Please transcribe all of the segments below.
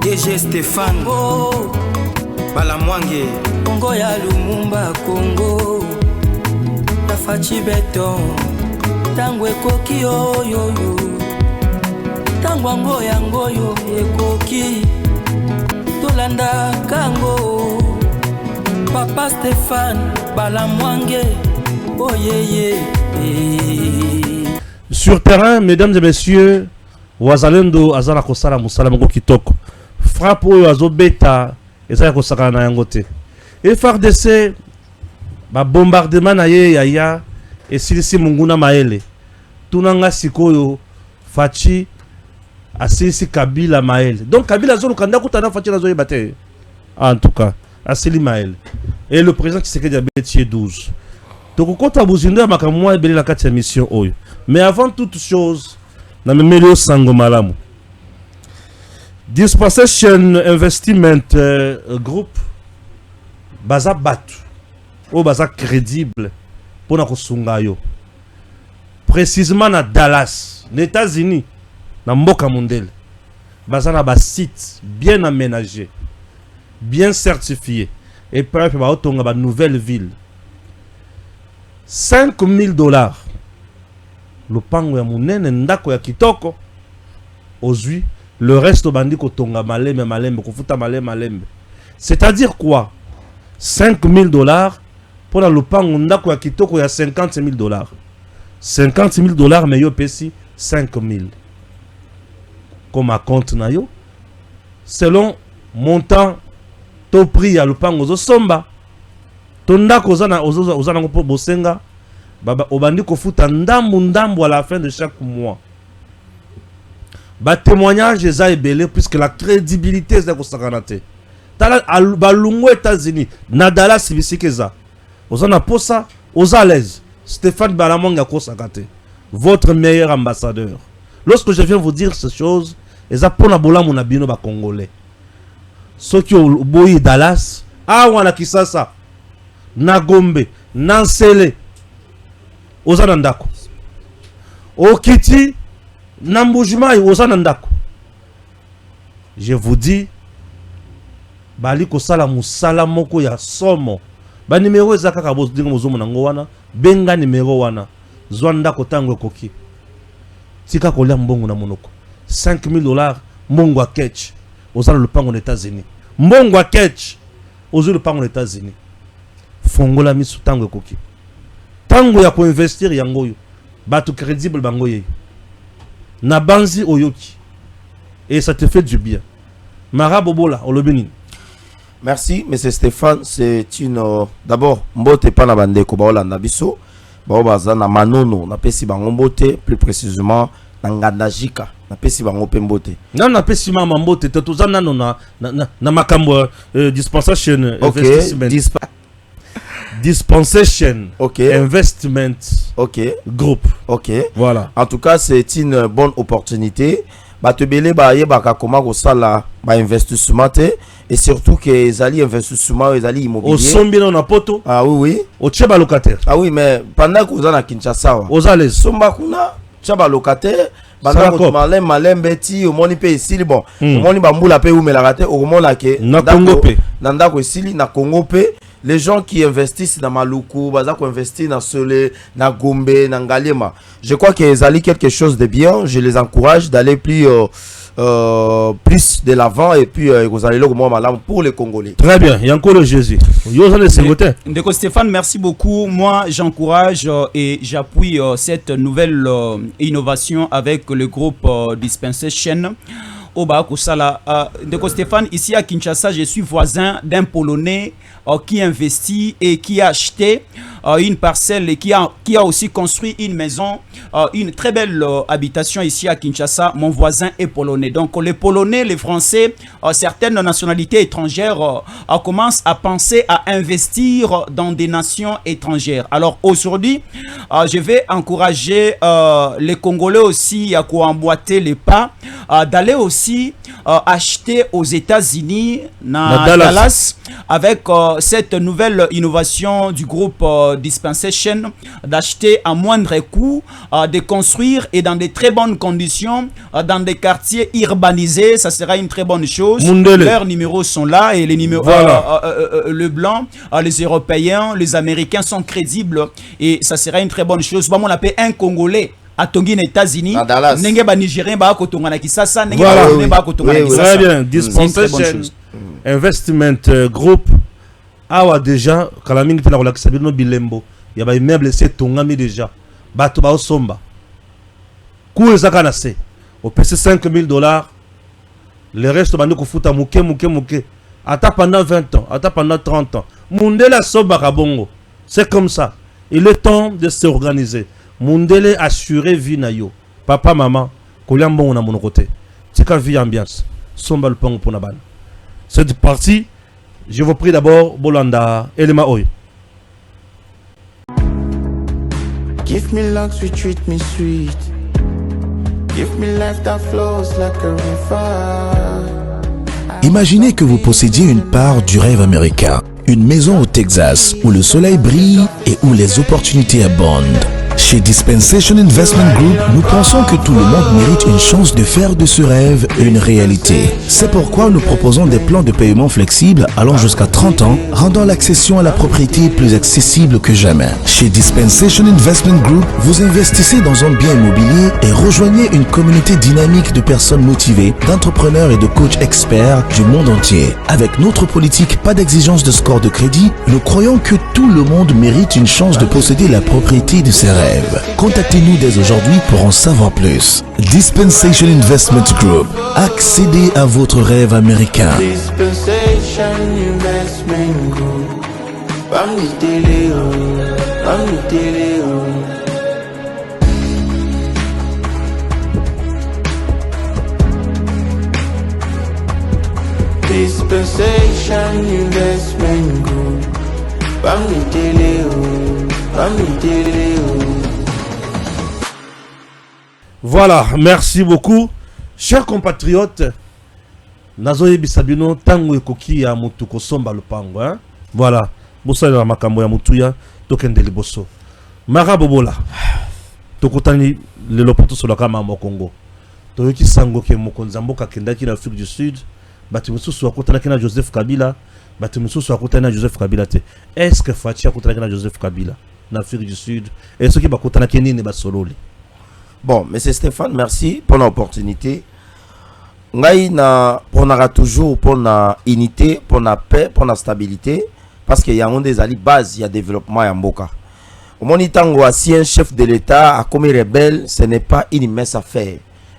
DG Stéphane Balamwange Congo ya Lumumba Congo Tafachi Beton Tango ekoki oyo Tango ango yango yo ekoki Tolanda kango Papa Stéphane Balamwange Oh yeah. Sur terrain, mesdames et messieurs, Wazalendo azala kosala musala moko kitoko. Frappe oyo azobeta ezala kosaka na yango te. FARDC ba bombardement na ye yaya esilisi munguna maele. Tunanga sikoyo Fachi asilisi Kabila maele. Donc Kabila zolo kanda kutana Fachi na zoye bate. En tout cas, asili maele. Et le président Tshisekedi a bêtié 12. Donc quand tu as makamwa ebele la 4e mission oyo. Mais avant toute chose, na memelio sango malamu. Dispensation Investment Group baza batu o baza crédible pour na kosunga yo. Précisément na Dallas, les États-Unis, na mboka mondele. Baza na ba site bien aménagé, bien certifié et puis ba otonga ba nouvelle ville. $5,000 lupango ya munene ndako ya kitoko ozui le reste bandi kotonga malembe kofuta malembe. C'est-à-dire quoi? $5,000 pour la lupango ndako ya kitoko ya $50,000. $50,000 mais yo pesi 5,000 comme à compte na yo selon montant to prix ya lupango zo somba tondako ozana ngopo bosenga baba obandi kofuta ndambu à la fin de chaque mois. Ba témoignage eza ebele puisque la crédibilité est kosakanate. Tala balungu États-Unis na Dallas bisikeza. Ozana posa aux à l'aise. Stéphane Balamwange kosakate. Votre meilleur ambassadeur. Lorsque je viens vous dire ces choses, eza pona bola mona bino ba congolais. Ceux qui ont boyi Dallas, wana kisasa na Gombe, na Nsele, ozana ndako. Okiti, na Mbujimai, ozana ndako. Je vous dis, bali kosala musala moko ya somo. Ba numéro ezaka ka bozo dinga mozomo nango wana, benga numéro wana. Zwa ndako tango koki. Tika kolia mbongo na monoko. $5,000 mbongo a ketch. Ozana lupango aux États-Unis. Mbongo a ketch. Ozana lupango aux États-Unis. Fongola misu tango koki. Tango ya ko investir yango yo. Batu crédible bango ye. Na banzi oyoki. Et ça te fait du bien. Marabobola olobeni. Merci, M. Stéphane. C'est une. D'abord, mbote pa na bandeko ba olanda biso. Ba baza na manono na pesi bango mbote, plus précisément na ngandajika. Na pesi bango pe mbote. Na pesi mama mbote toza nano na makambo dispensation investment. Dispensation Investment Group. Voilà. En tout cas, c'est une bonne opportunité. Batebele ba yebaka comment ko sala ba investissement et surtout que les alliés investissement les alliés immobilier. Au sombino na poto. Ah oui. Au tcheba locataire. Ah oui, mais pendant que vous êtes à Kinshasa. Aux allez. Somba kuna tcheba locataire. Pendant que malem beti au moni pe ici bon. Au moni bambula pe ou melarate au moment là que. Na Congo pe. Nanda ko ici na Congo pe. Les gens qui investissent dans Maluku, baza ko investir dans Sole, na Gombe, na Ngaliema. Je crois qu'ils allaient quelque chose de bien. Je les encourage d'aller plus de l'avant et puis vous allez le moment pour les Congolais. Très bien. Il y a encore le Jésus. Ndeko Stéphane, merci beaucoup. Moi, j'encourage et j'appuie cette nouvelle innovation avec le groupe Dispensation. Oba Kusala. Ndeko Stéphane, ici à Kinshasa, je suis voisin d'un Polonais qui investit et qui a acheté une parcelle et qui a aussi construit une maison, une très belle habitation ici à Kinshasa. Mon voisin est polonais. Donc les Polonais, les Français, certaines nationalités étrangères commencent à penser à investir dans des nations étrangères. Alors aujourd'hui, je vais encourager les Congolais aussi à emboîter les pas, d'aller aussi acheter aux États-Unis, à Dallas, avec cette nouvelle innovation du groupe dispensation d'acheter à moindre coût, de construire et dans de très bonnes conditions dans des quartiers urbanisés. Ça sera une très bonne chose. Leurs numéros sont là et les numéros, le blanc, les Européens, les Américains sont crédibles et ça sera une très bonne chose. On appelle un Congolais à Tongi, les États-Unis, nenge ba Nigérien ba kotonga na Kisasa, nenge ba kotonga na Kisasa. Très bien. Dispensation Investment Group awa déjà kala mingi tena kolakisa bino bilembo ya ba immeuble se tongami déjà bato ba osomba ku ezaka na se au PC $5,000, le reste bandi kofuta muke ata pendant 20 ans, ata pendant 30 ans. Mundele somba kabongo. C'est comme ça. Il est temps de s'organiser. Mundele assurer vie na yo. Papa, maman, kolyambongo na mon côté. Tika vie ambiance. Somba le pang pour na ban. Cette partie, je vous prie d'abord Bolanda Elema Oy. Give me luck, sweet, treat me sweet. Give me life that flows like a river. Imaginez que vous possédiez une part du rêve américain, une maison au Texas où le soleil brille et où les opportunités abondent. Chez Dispensation Investment Group, nous pensons que tout le monde mérite une chance de faire de ce rêve une réalité. C'est pourquoi nous proposons des plans de paiement flexibles allant jusqu'à 30 ans, rendant l'accession à la propriété plus accessible que jamais. Chez Dispensation Investment Group, vous investissez dans un bien immobilier et rejoignez une communauté dynamique de personnes motivées, d'entrepreneurs et de coachs experts du monde entier. Avec notre politique pas d'exigence de score de crédit, nous croyons que tout le monde mérite une chance de posséder la propriété de ses rêves. Contactez-nous dès aujourd'hui pour en savoir plus. Dispensation Investment Group. Accédez à votre rêve américain. Dispensation Investment Group. Dispensation Investment Group. Voilà, merci beaucoup. Chers compatriotes, Nazoye Bisabino, tango ekoki ya mutu kosomba lupango, hein? Voilà, bosa la makambo ya mutu ya tokende liboso. Mara bobola. Tokotani le lopoto sur la kama mo Congo. Toyoki sango ke mokonza mboka kendaki na Afrique du Sud, bati mususu akotana na Joseph Kabila, bati mususu akotana na Joseph Kabila te. Est-ce que Fachi akotana na Joseph Kabila na Afrique du Sud? Est-ce que bakotana kenini basololi? Bon, monsieur Stéphane, merci pour l'opportunité. Ngai na ponara toujours pour la unité, pour la paix, pour la stabilité, parce qu'il y a un des alliés base, il y a développement à Mboka. Au Monitango, si un chef de l'État a commis rebelle, ce n'est pas une mince affaire.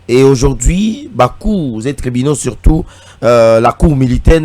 Et aujourd'hui, Bakou, les tribunaux surtout, la cour militaire,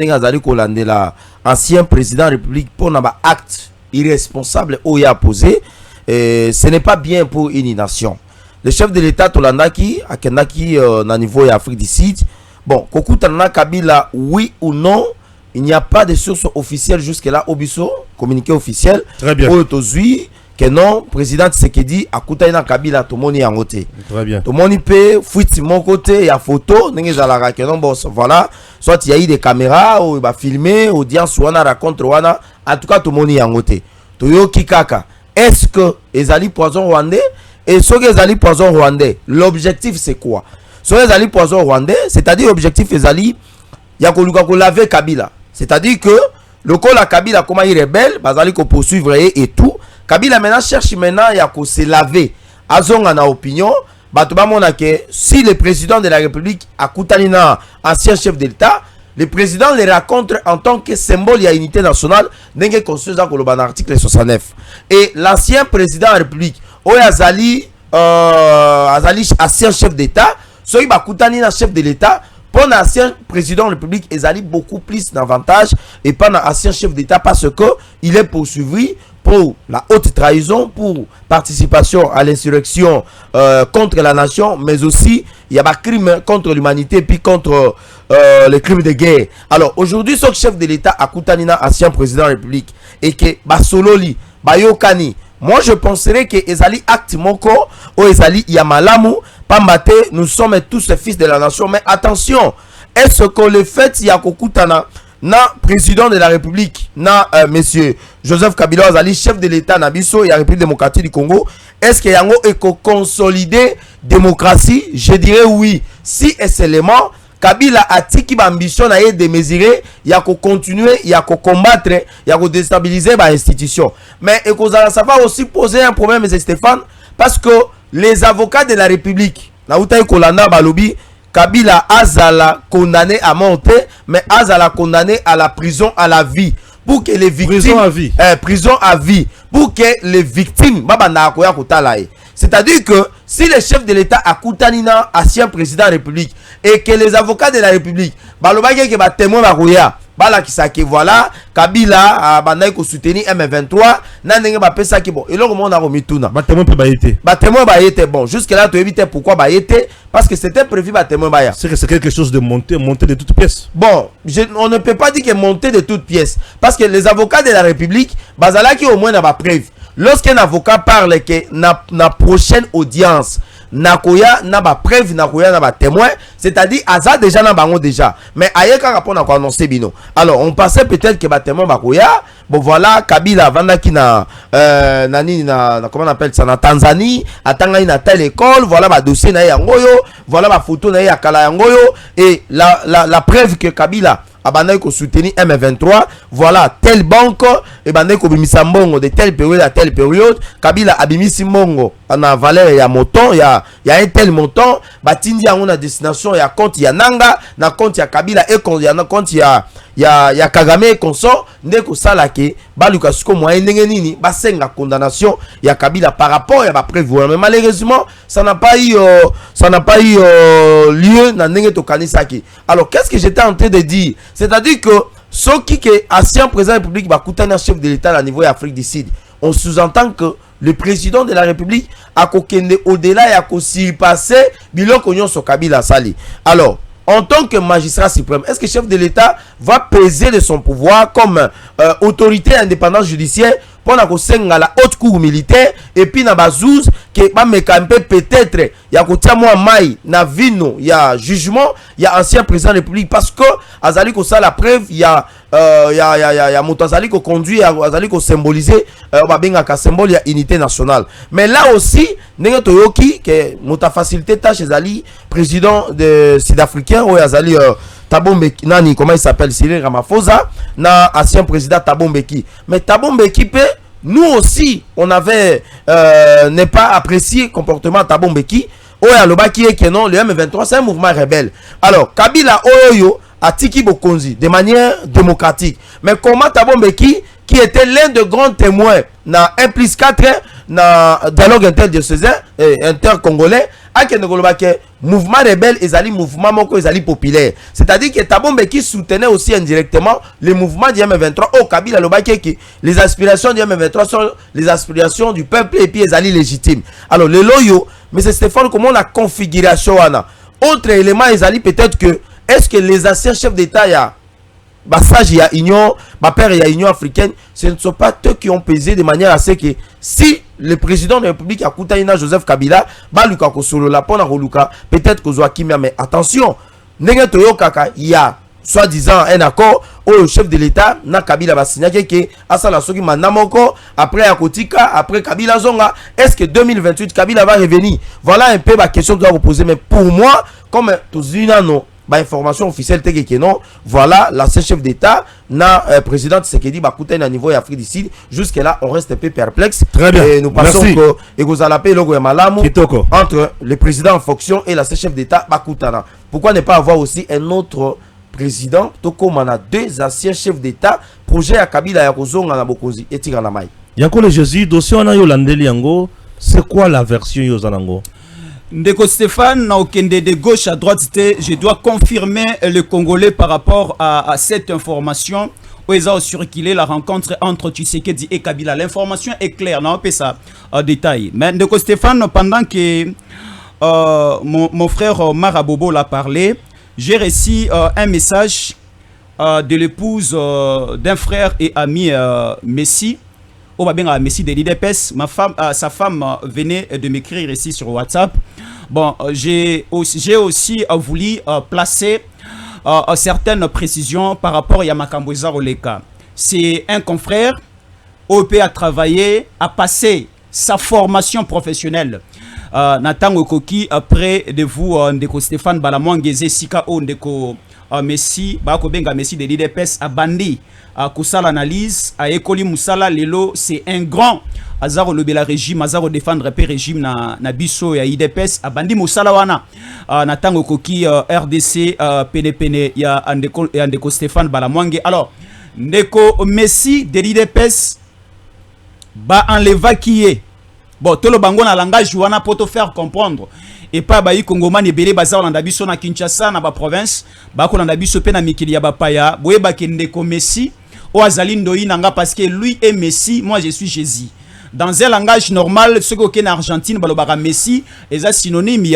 l'ancien président de la République, pour un acte irresponsable où il a posé, ce n'est pas bien pour une nation. Le chef de l'État Tolandaki, à Kendaki, na niveau de l'Afrique du Sud, bon, Kokutana Kabila, oui ou non, il n'y a pas de source officielle jusque-là, Obiso, communiqué officiel. Très bien. Aujourd'hui, que non, président Tshisekedi, à Koutaina Kabila, tout le monde est en côté. Très bien. Tout le monde peut fuiter mon côté, il y a photo, que non, bon, voilà. Soit il y a eu des caméras, ou il va filmer, audience, ou on raconte, en tout cas, tout le monde est en côté. Toyo Kikaka, est-ce que les alliés poison rwandais? Et ce que les alliés poison rwandais, l'objectif c'est quoi? Ce que les alliés poison rwandais, c'est-à-dire l'objectif des alliés, il y a qu'on lave Kabila. C'est-à-dire que le col à Kabila, comment il est rebelle, les alliés qu'on poursuivre et tout. Kabila maintenant cherche maintenant, il y a qu'on se laver. Azong en a opinion, si le président de la République a Koutanina, ancien chef de l'État, le président les raconte en tant que symbole de l'unité nationale, n'est-ce construit dans l'article 69. Et l'ancien président de la République, Azali, ancien chef d'État, ceux qui ont chef de l'État, pour l'ancien président de la République, ils ont beaucoup plus d'avantages et pas l'ancien chef d'État parce qu'il est poursuivi pour la haute trahison, pour participation à l'insurrection contre la nation, mais aussi il y a des crimes contre l'humanité puis contre les crimes de guerre. Alors aujourd'hui, ce chef de l'État a Koutanina, ancien président de la République, et que Basololi, Bayokani, moi je penserais que Ezali acte moko ou Ezali Yamalamu, Pambate, nous sommes tous les fils de la nation, mais attention, est-ce que le fait Yakokutana, na président de la République na monsieur Joseph Kabila azali chef de l'État na biso ya République démocratique du Congo, est-ce que yango eko consolider démocratie? Je dirais oui, si et seulement Kabila atiki ba ambition na ye de mesurer ya ko continuer ya ko combattre ya ko déstabiliser ba institution. Mais ça va aussi poser un problème, M. Stéphane, parce que les avocats de la République na utai kolanda balobi Kabila azala condamné à monter, mais azala condamné à la prison à la vie pour que les victimes prison à vie, prison à vie pour que les victimes babana koya kotalae. C'est-à-dire que si le chef de l'État a koutanina ancien président de la République et que les avocats de la République balobaki que ba témoin bakoya bala kisaki voilà Kabila bandai ko soutenir M23 na ndenge ba pesa ki bon et là comment on a remis tout na ba témoin peut ba été bon jusque là tu évites pourquoi ba été parce que c'était prévu ba témoin ba ya. C'est que c'est quelque chose de monter de toutes pièces. Bon, on ne peut pas dire que monter de toutes pièces parce que les avocats de la République bazala qui au moins na ba preuve. Lorsqu'un avocat parle que na prochaine audience nakoya na ba preuve nakoya na ba témoin, c'est-à-dire aza déjà na bango déjà, mais ayeka rapona ko annoncer bino. Alors on pensait peut-être que ba témoin bakoya bon voilà Kabila vandaki na nani na comment on appelle ça na Tanzanie atanga na telle école, voilà ba dossier na yangoyo, voilà ba photo na ya kala yangoyo et la preuve que Kabila abandai ko soutenir M23, voilà telle banque et bandai ko bimisa mbongo de telle période à telle période. Kabila abimisi mbongo na valeur ya montant ya un tel montant batindi yango na destination ya compte ya nanga na compte ya Kabila et na compte ya Kagame consort ndeko sala ke baluka suko moyen ndenge nini basenga condamnation ya Kabila par rapport ya ba preuve. Mais malheureusement ça n'a pas eu lieu na ndenge to kanisaki. Alors qu'est-ce que j'étais en train de dire? C'est-à-dire que ceux qui est ancien président de la République va coûter un chef de l'État à niveau Afrique du Sud, on sous-entend que le président de la République a kokende au-delà et a passé biloko nyonso Kabila sali. Alors en tant que magistrat suprême, est-ce que le chef de l'État va peser de son pouvoir comme autorité indépendante judiciaire pour la haute cour militaire et puis na bazouz que ba mekampe peut-être ya kotia moi mai na vino ya jugement ya ancien président de la République parce que azali ko ça la preuve ya moto azali ko conduire azali ko symboliser ba benga ka symbole ya unité nationale. Mais là aussi ndenge toyoki que moto facilité tâche azali président de sud-africain ou azali Thabo Mbeki nani comment il s'appelle Cyril Ramaphosa na ancien président Thabo Mbeki. Mais Thabo Mbeki nous aussi on avait n'est pas apprécié le comportement Thabo Mbeki. Oya lobaki est que non le M23 c'est un mouvement rebelle. Alors Kabila Oyo a tiki bokonzi de manière démocratique. Mais comment Thabo Mbeki qui était l'un des grands témoins na 1+4 na dialogue inter-congolais a que mouvement rebelle ezali mouvement moko ezali populaire, c'est-à-dire que Thabo Mbeki soutenait aussi indirectement le mouvement du M23 au Kabila lobaki que les aspirations du M23 sont les aspirations du peuple et puis ezali légitime. Alors le loyo mais c'est Stéphane comment la configuration wana autre élément ezali peut-être que est-ce que les anciens chefs d'État ya Bassage ya Union, Bapère ya Union africaine, ce ne sont pas eux qui ont pesé de manière à ce que si le président de la République a Koutaïna Joseph Kabila, Baluka Kosolo la pona Roluka, peut-être que Joachim, mais attention, Nenge Toyo Kaka, il y a soi-disant un accord au chef de l'État, na Kabila Basigna que Asala Soki Manamoko, après Akotika, après Kabila Zonga, est-ce que 2028 Kabila va revenir? Voilà un peu ma question que je dois vous poser, mais pour moi, comme tous non. Bah, information officielle telle que non, voilà l'ancien chef d'État na président Tshisekedi Bakouta na niveau Afrique du Sud. Jusque là on reste un peu perplexe. Très bien. Et nous pensons que et vous allez logo ya malamu Kitoko entre le président en fonction et l'ancien chef d'État Bakouta. Pourquoi ne pas avoir aussi un autre président Toko mana deux anciens chefs d'État projet à Kabila ya kozonga na bokonzi etika na mai. Yanko le Jésus dossier on a yo landeli yango, c'est quoi la version yo zanango? Ndeko Stéphane, de gauche à droite, je dois confirmer le Congolais par rapport à cette information. Où ils ont circulé la rencontre entre Tshisekedi et Kabila. L'information est claire, on peut ça en détail. Mais Ndeko Stéphane, pendant que mon frère Marabobo l'a parlé, j'ai reçu un message de l'épouse d'un frère et ami Messi. Au Babinga Messi de l'IDPS, sa femme venait de m'écrire ici sur WhatsApp. Bon, j'ai aussi voulu placer certaines précisions par rapport à Makambo Oleka. C'est un confrère OP a travaillé, a passé sa formation professionnelle. Nathan Okoki, après de vous, Ndeko Stéphane Balamwangeze Sika O Ndeko Messi, Bako Benga Messi de l'IDPS a bandi, a Koussal analyse, a Ekoli Moussala Lelo, c'est un grand. Azaro Lobela régime, Azaro défendre pe régime na biso ya IDPS, a bandi Moussala wana, Nathan Okoki, RDC, PNPN, ya Ndeko Stéphane Balamwange. Alors, Ndeko Messi de l'IDPS, ba enleva qui est. Bon, tout le bango na langage wana pour te faire comprendre. Et pas ba yi Kongoman et belé bazar landa biso na Kinshasa na ba province, ba ko landa biso pe na mikili ya ba paya, boye ba Ndeko Messi, o azali ndoyi nanga parce que lui est Messi, moi je suis Jésus. Dans un langage normal, ce qui est en Argentine, balobara Messi, est synonyme il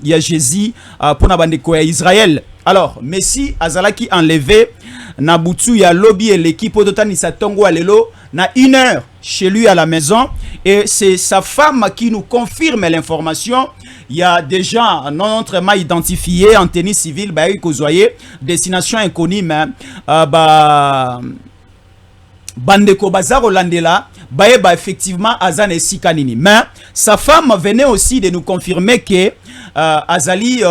y a Jésus pour na bandeko ya Israël. Alors, Messi azalaki enlevé na butu ya lobby et l'équipe ototani sa tongo alelo na 1 heure chez lui à la maison et c'est sa femme qui nous confirme l'information. Il y a des gens non autrement identifiés en tenue civile, bah kozoye destination inconnue mais bandeko bazar Olandela bah effectivement Azan et Sikanini. Mais sa femme venait aussi de nous confirmer que Azali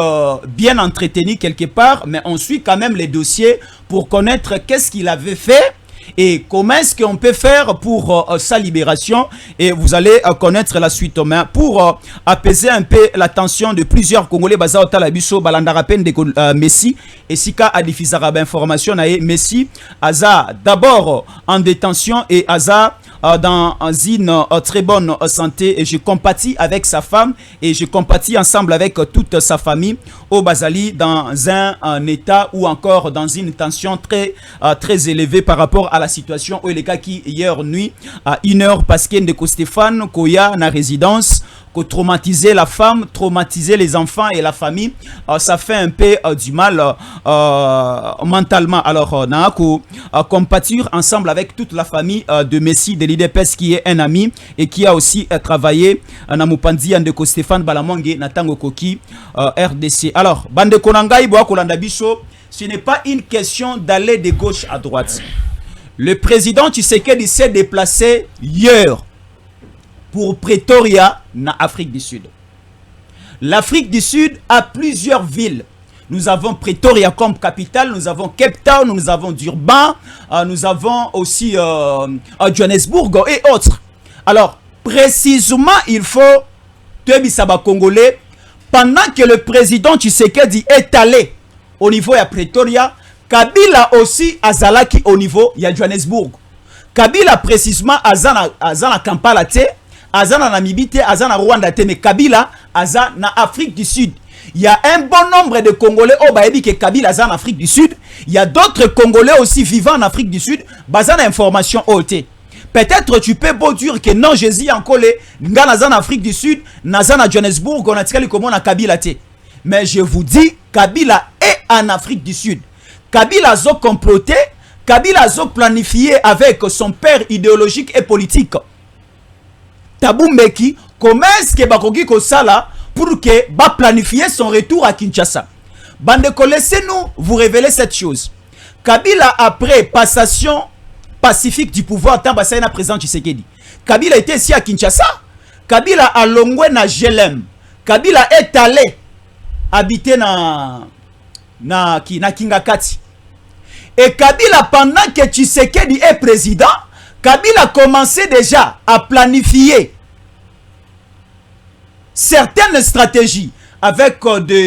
bien entretenu quelque part, mais on suit quand même les dossiers pour connaître qu'est-ce qu'il avait fait et comment est-ce qu'on peut faire pour sa libération. Et vous allez connaître la suite. Mais pour apaiser un peu la tension de plusieurs Congolais, Baza Otalabiso, Balandarapen de Messi, et Sika a diffusé information, Messi, Aza d'abord en détention et Aza dans une très bonne santé et je compatis avec sa femme et je compatis ensemble avec toute sa famille au Bazali dans un état ou encore dans une tension très élevée par rapport à la situation où les gars qui hier nuit à 1 heure parce que Ndeko Stéphane Koya na résidence traumatiser la femme, traumatiser les enfants et la famille, ça fait un peu du mal mentalement. Alors, on a compatir ensemble avec toute la famille de Messi, de l'IDPS qui est un ami et qui a aussi travaillé na Mupandi Ndeko Stéphane Balamwange Natango Koki RDC. Alors, Bande Konangai Boa Kolanda Biso, ce n'est pas une question d'aller de gauche à droite. Le président Tshisekedi s'est déplacé hier pour Pretoria, en Afrique du Sud. L'Afrique du Sud a plusieurs villes. Nous avons Pretoria comme capitale, nous avons Cape Town, nous avons Durban, nous avons aussi Johannesburg et autres. Alors, précisément, il faut Tebisaba Congolais, pendant que le président Tshisekedi est allé au niveau de Pretoria, Kabila aussi azalaki au niveau de Johannesburg. Kabila précisément azana Kampala te, azana Namibie te, azana Rwanda te, mais Kabila azana Afrique du Sud. Il y a un bon nombre de Congolais au Baébi que Kabila azana Afrique du Sud. Il y a d'autres Congolais aussi vivant en Afrique du Sud. Bazana information OT. Peut-être tu peux beau dire que non, Jésus en collé, nga nazan Afrique du Sud, nazan à Johannesburg, on a tiré comment na Kabila te. Mais je vous dis, Kabila est en Afrique du Sud. Kabila a comploté, Kabila a planifié avec son père idéologique et politique. Tabou Mbeki, comment est-ce que Bakogi Kosala pour que ba planifier son retour à Kinshasa? Bandeko, laissez-nous vous révéler cette chose. Kabila, après passation pacifique du pouvoir, Tambassaïna président Tshisekedi. Kabila était ici à Kinshasa. Kabila a longé na Jelem. Kabila est allé habiter na Kingakati. Et Kabila, pendant que Tshisekedi est président, Kabila a commencé déjà à planifier certaines stratégies avec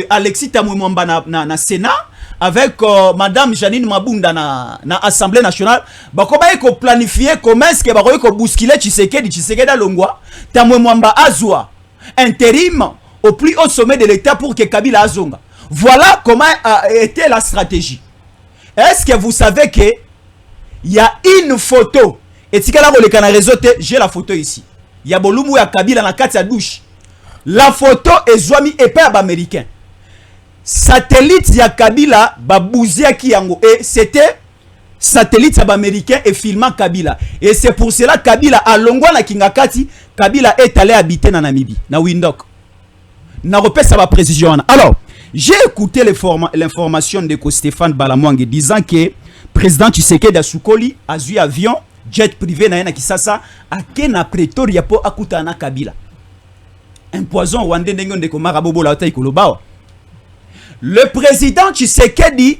Alexis Tamouimamba na Sénat, avec Madame Janine Mabunda na Assemblée nationale. Comment il planifier comment est-ce que va bousculer Tshisekedi à Longwa, Tamouimamba Azwa, intérim au plus haut sommet de l'État pour que Kabila Azonga. Voilà comment a été la stratégie. Est-ce que vous savez que il y a une photo et si j'ai la photo ici. Il y a Bolumu ya Kabila na kati ya douche. La photo est Zwami épée américain. Satellite ya Kabila babouzia ki yango et c'était satellite américain et filmant Kabila. Et c'est pour cela Kabila a longwa na Kingakati, Kabila est allé habiter na Namibie, na Windhoek. Na repère ça va précision. Alors, J'ai écouté l'information de Stéphane Balamwang disant que président Tshisekedi Asukoli a eu avion jet privé na Kisasa a na Pretoria po akuta na Kabila. Un poison rwandais ndenge ko marabobo la taille koloba. Le président Tshisekedi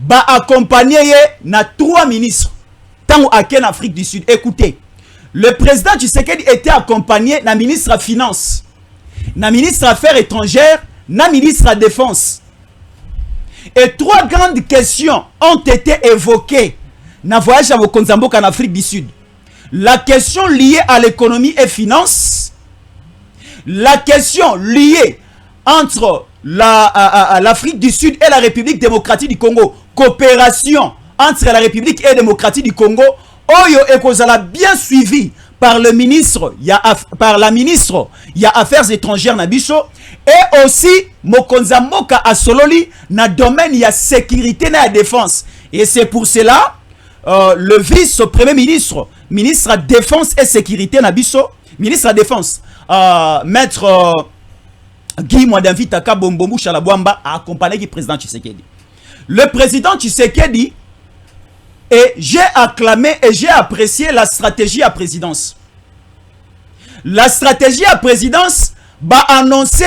va accompagner na 3 ministres tant à en Afrique du Sud. Écoutez, le président Tshisekedi était accompagné na ministre de Finances, na ministre des Affaires étrangères, na ministre de la Défense. Et 3 grandes questions ont été évoquées dans le voyage à Mokonzamboka en Afrique du Sud. La question liée à l'économie et finances, la question liée entre l'Afrique du Sud et la République démocratique du Congo, coopération entre la République et la démocratie du Congo, Oyo Ekozala bien suivi par le ministre, par la ministre, il y a affaires étrangères Nabiso, et aussi Mokonzamboka à Sololi, na domaine il y a sécurité et la défense. Et c'est pour cela le vice-premier ministre, ministre de défense et sécurité Nabiso, ministre de défense, maître Guy Mwadamvitaka Bombomou Chalabwamba a accompagné le président Tshisekedi. Le président Tshisekedi, et j'ai acclamé et j'ai apprécié la stratégie à présidence. La stratégie à présidence va annoncer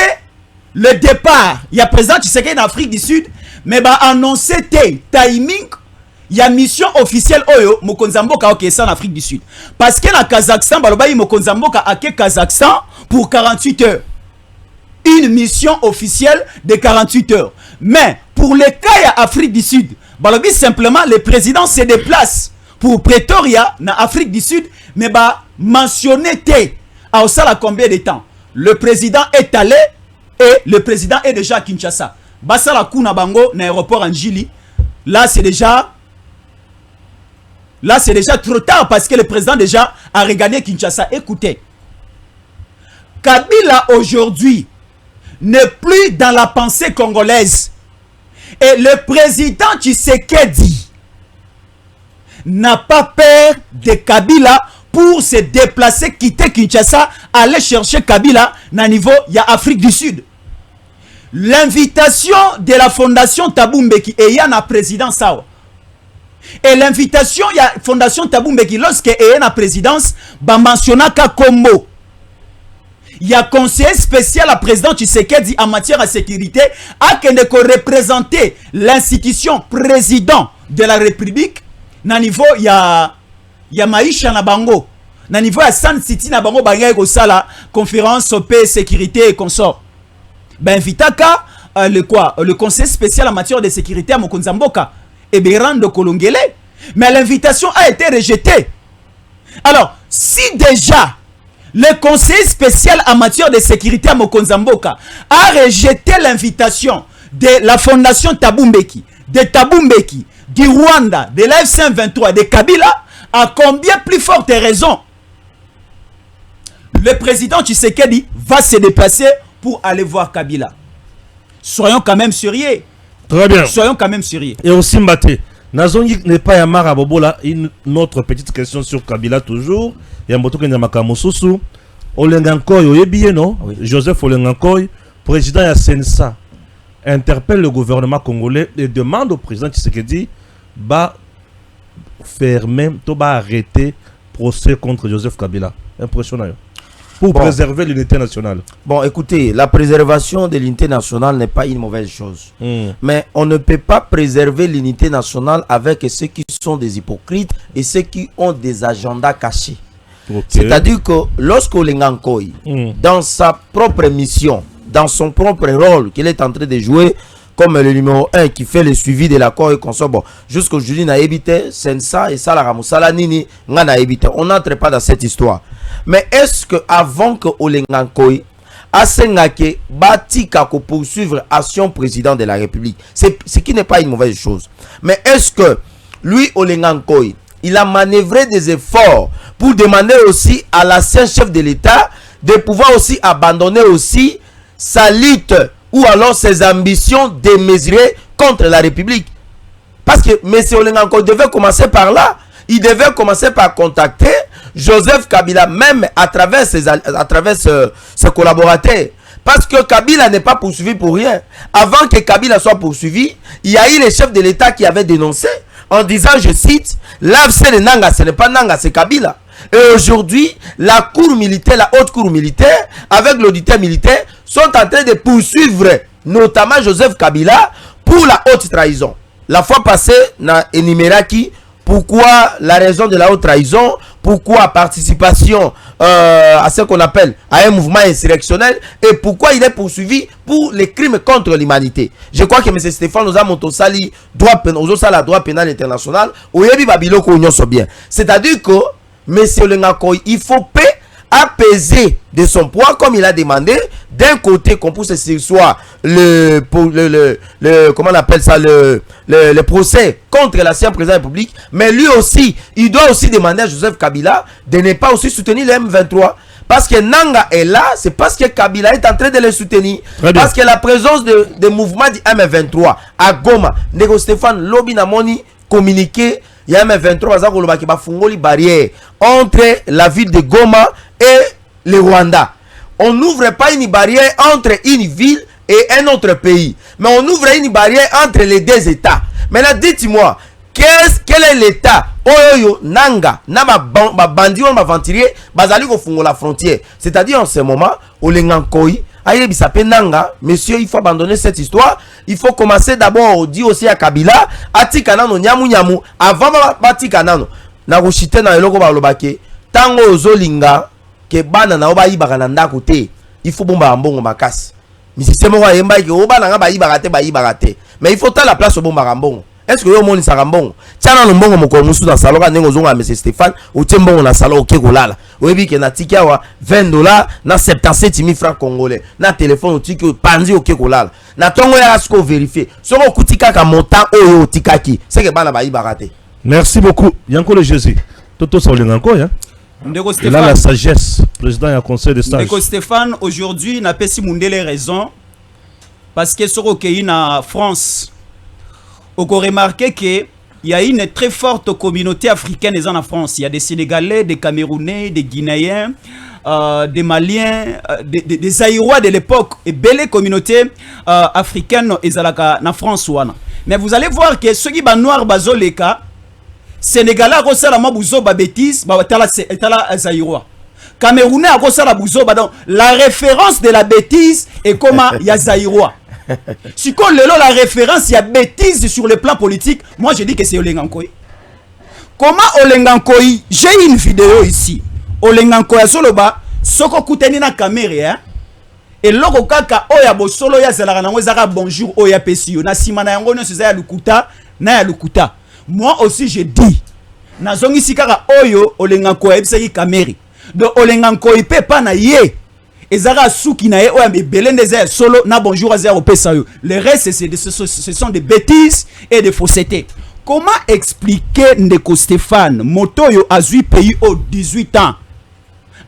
le départ. Il y a président Tshisekedi en Afrique du Sud, mais va annoncer timing. Il y a mission officielle Oyo Mokonzamboka en Afrique du Sud. Parce que la Kazakhstan, Balobayi Mokonzamboka a Kazakhstan pour 48 heures. Une mission officielle de 48 heures. Mais pour les cas en Afrique du Sud, Balobi simplement le président se déplace pour Pretoria en Afrique du Sud, mais va mentionner à Osala combien de temps. Le président est allé et le président est déjà à Kinshasa. Basala Kuna Bango na aéroport Njili. Là c'est déjà trop tard parce que le président déjà a regagné Kinshasa. Écoutez, Kabila aujourd'hui n'est plus dans la pensée congolaise. Et le président Tshisekedi n'a pas peur de Kabila pour se déplacer, quitter Kinshasa, aller chercher Kabila na niveau il y a Afrique du Sud. L'invitation de la fondation Thabo Mbeki et il y a un président Sao. Et l'invitation il y a fondation Thabo Mbeki lorsque il y a une présidence, ba mentionnaka Kombo. Il y a conseiller spécial à président Tshisekedi en matière de sécurité à qui représenter l'institution président de la République. Na niveau il y a Maïcha na bango. Na niveau ya San City na bango bangay ko sala conférence paix sécurité et consort. Ben vitaka le conseiller spécial en matière de sécurité à Mokonzamboka et Berando Kolongele. Mais l'invitation a été rejetée. Alors, si déjà le conseil spécial en matière de sécurité à Mokonzamboka a rejeté l'invitation de la fondation Thabo Mbeki, de Thabo Mbeki, du Rwanda, de la F-123, de Kabila, à combien plus forte raison le président Tshisekedi va se déplacer pour aller voir Kabila. Soyons quand même sérieux. Très bien. Soyons quand même sérieux. Et aussi Mbaté, Nazongi n'est pas Yamara Bobola, une autre petite question sur Kabila toujours. Yamboto Nyamakamosusu, Olengankoy, Oyebiye, non? Oui. Joseph Olengankoy, président de Sensa, interpelle le gouvernement congolais et demande au président Tshisekedi de fermer, de arrêter procès contre Joseph Kabila. Impressionnant. Pour préserver l'unité nationale. Bon, écoutez, la préservation de l'unité nationale n'est pas une mauvaise chose. Mais on ne peut pas préserver l'unité nationale avec ceux qui sont des hypocrites et ceux qui ont des agendas cachés. Okay. C'est-à-dire que lorsque Olengankoy, dans sa propre mission, dans son propre rôle qu'il est en train de jouer comme le numéro 1 qui fait le suivi de l'accord et consort, bon, jusqu'aujourd'hui, n'a évité Sensa et Salara Moussala Nini, n'a évité. On n'entre pas dans cette histoire. Mais est-ce que avant que Olengankoy Asengake Batika ko poursuivre action président de la République, ce qui n'est pas une mauvaise chose. Mais est-ce que lui, Olengankoy, il a manœuvré des efforts pour demander aussi à l'ancien chef de l'État de pouvoir aussi abandonner aussi sa lutte ou alors ses ambitions démesurées contre la République? Parce que M. Olengankoy devait commencer par là. Il devait commencer par contacter Joseph Kabila, même à travers ses collaborateurs. Parce que Kabila n'est pas poursuivi pour rien. Avant que Kabila soit poursuivi, il y a eu les chefs de l'État qui avaient dénoncé en disant, je cite, l'AFC de Nanga, ce n'est pas Nanga, c'est Kabila. Et aujourd'hui, la cour militaire, la haute cour militaire, avec l'auditeur militaire, sont en train de poursuivre notamment Joseph Kabila pour la haute trahison. La fois passée, na énuméraki pourquoi la raison de la haute trahison, pourquoi participation à ce qu'on appelle à un mouvement insurrectionnel et pourquoi il est poursuivi pour les crimes contre l'humanité. Je crois que M. Stéphane nous a montré la droit pénal international au Yebi Babilo Kounyoso bien. C'est-à-dire que M. Lengakoy, il faut apaiser de son poids comme il a demandé. D'un côté qu'on puisse soit comment on appelle ça, le procès contre l'ancien président de la République, mais lui aussi il doit aussi demander à Joseph Kabila de ne pas aussi soutenir le M23, parce que Nanga est là, c'est parce que Kabila est en train de le soutenir, parce que la présence de mouvements du M23 à Goma, Nego Stéphane Lobi Namoni communiqué, il y a M23 qui va fungoli barrière entre la ville de Goma et le Rwanda. On n'ouvre pas une barrière entre une ville et un autre pays, mais on ouvre une barrière entre les deux États. Maintenant, dites-moi, quel est l'État Oyo Nanga, na bandi on aventurier, bazali ko fungo la frontière. C'est-à-dire en ce moment, au Lengankoi, aïe bisape Nanga, monsieur, il faut abandonner cette histoire. Il faut commencer d'abord dire aussi à Kabila, atikanano nyamu nyamu, avant batikanano. Na rushite na eloko balobake, tango ozolinga ke bana na oba yibaka na ndako te, il faut bomba mbongo makasi. Misi semo wa yemba ke oba na ba yibaka te, mais il faut ta la place au bomba mbongo. Est-ce que yo moni sarambongo tiana no mbongo moko musu na salon ndenge ozonga M. Stéphane o mbongo na salon oke kolala oyebi ke na tikia wa $20 na 77,000 francs congolais na téléphone otiki panzi oke kolala na tongo ya asko vérifier soko kutika ka montant oyo otikaki c'est que bana ba yibaka te. Merci beaucoup Yanko le Jésus toto solinga encore hein. Ndeko Stéphane, là la sagesse président du conseil de stage. Ndeko Stéphane aujourd'hui n'a pas si mundele raison parce que soko kei na France. On peut remarquer qu'il y a une très forte communauté africaine en France. Il y a des Sénégalais, des Camerounais, des Guinéens, des Maliens, des Aïrois de l'époque. Et belle communauté africaine en France. Mais vous allez voir que ceux qui sont noirs, bazoleka, Sénégalais, ils bêtise, Aïrois. Camerounais, la référence de la bêtise est comme il y a Aïrois. Si on a la référence, il y a bêtise sur le plan politique. Moi je dis que c'est Olengankoi. Comment Olengankoi? J'ai une vidéo ici. Olengankoi soloba soko kuteni na caméra et loko kaka oya bo solo ya zalaka nango zaka bonjour oya pesio na sima na yango no seza ya lukuta na ya lukuta. Moi aussi je dis nazongi sikaka oyo Olengankoi ebisaki caméra. Donc Olengankoi pe pa na ye ezara souki na ye oya belende za solo na bonjour azia opesa yo. Le reste ce sont des bêtises et des faussetés. Comment expliquer Ndeko Stéphane Motoyo a 8 pays au 18 ans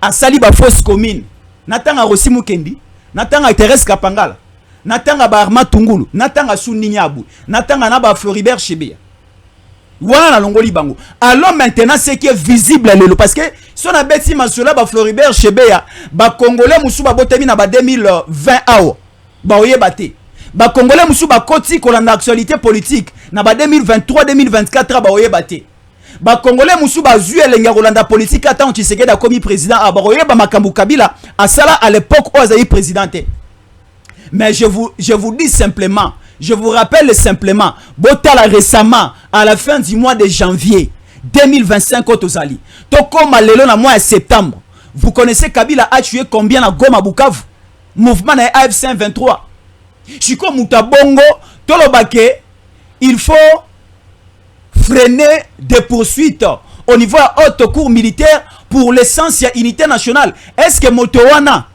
a sali ba fausse commune natanga Rosimu Kendi natanga Thérèse Kapangala natanga ba Arma Tungulu natanga Suni Nyabu natanga na ba Floribert Chebeya voilà la longoli bango. Alors maintenant ce qui est visible parce que si on a bêti masula ba Floribert Chebeya ba Congolais musu ba botemi na ba 2020 ao ba oye baté ba Congolais musu ba koti ko la actualité politique na ba 2023 2024 ba oye baté ba Congolais musu ba zué lenga Rolanda politique attend Tshisekedi a commis président a ba oye ba makambu Kabila a sala à l'époque où Azaï présidenté. Mais je vous dis simplement, je vous rappelle simplement, Botala récemment, à la fin du mois de janvier 2025 au Tozali. Toko Malelo na mois de septembre. Vous connaissez Kabila a tué combien à Goma Bukavu? Mouvement na AFC 23. Chiko Mutabongo, Tolobake, il faut freiner des poursuites au niveau de haute cour militaire pour l'essence de unité nationale. Est-ce que Motowana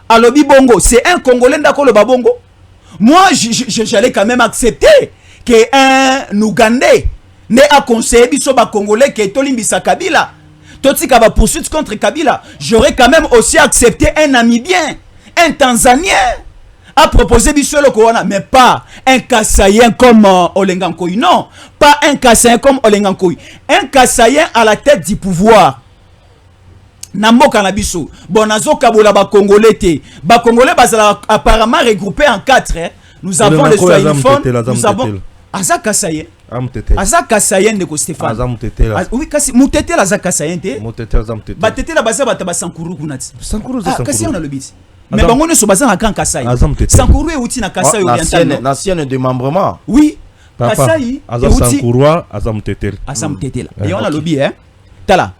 Alobi Bongo, c'est un Congolais d'Akolo Babongo? Moi, j'allais quand même accepter qu'un Ougandais n'est à conseiller Bisoba Congolais qui est Tolimbisa Kabila. Totika va poursuite contre Kabila. J'aurais quand même aussi accepté un Namibien, un Tanzanien à proposer Bissolo Corona, mais pas un Kassaïen comme Olengankoi. Non, pas un Kassaïen comme Olengankoi. Un Kassaïen à la tête du pouvoir. na mboka na biso bon nazo kabola ba congolais te ba congolais bazala apparemment regroupés en 4 hein. Nous avons les Swahiliphones, nous avons Azaka Sayen. Azaka Sayen de Stéphane. Oui, kasi Mutete la Azaka Sayen te. Mutete la Zamtete. Batete la basa bataba Sankuru kunati. Sankuru za Sankuru. Kasi on a le bit. Mais bango ne so basa na kan Kasai. Sankuru e uti na Kasai oriental. National démembrement. Oui. Kasai e uti Sankurua Azamtete. Azamtete la. Et on a le bit hein. Tala.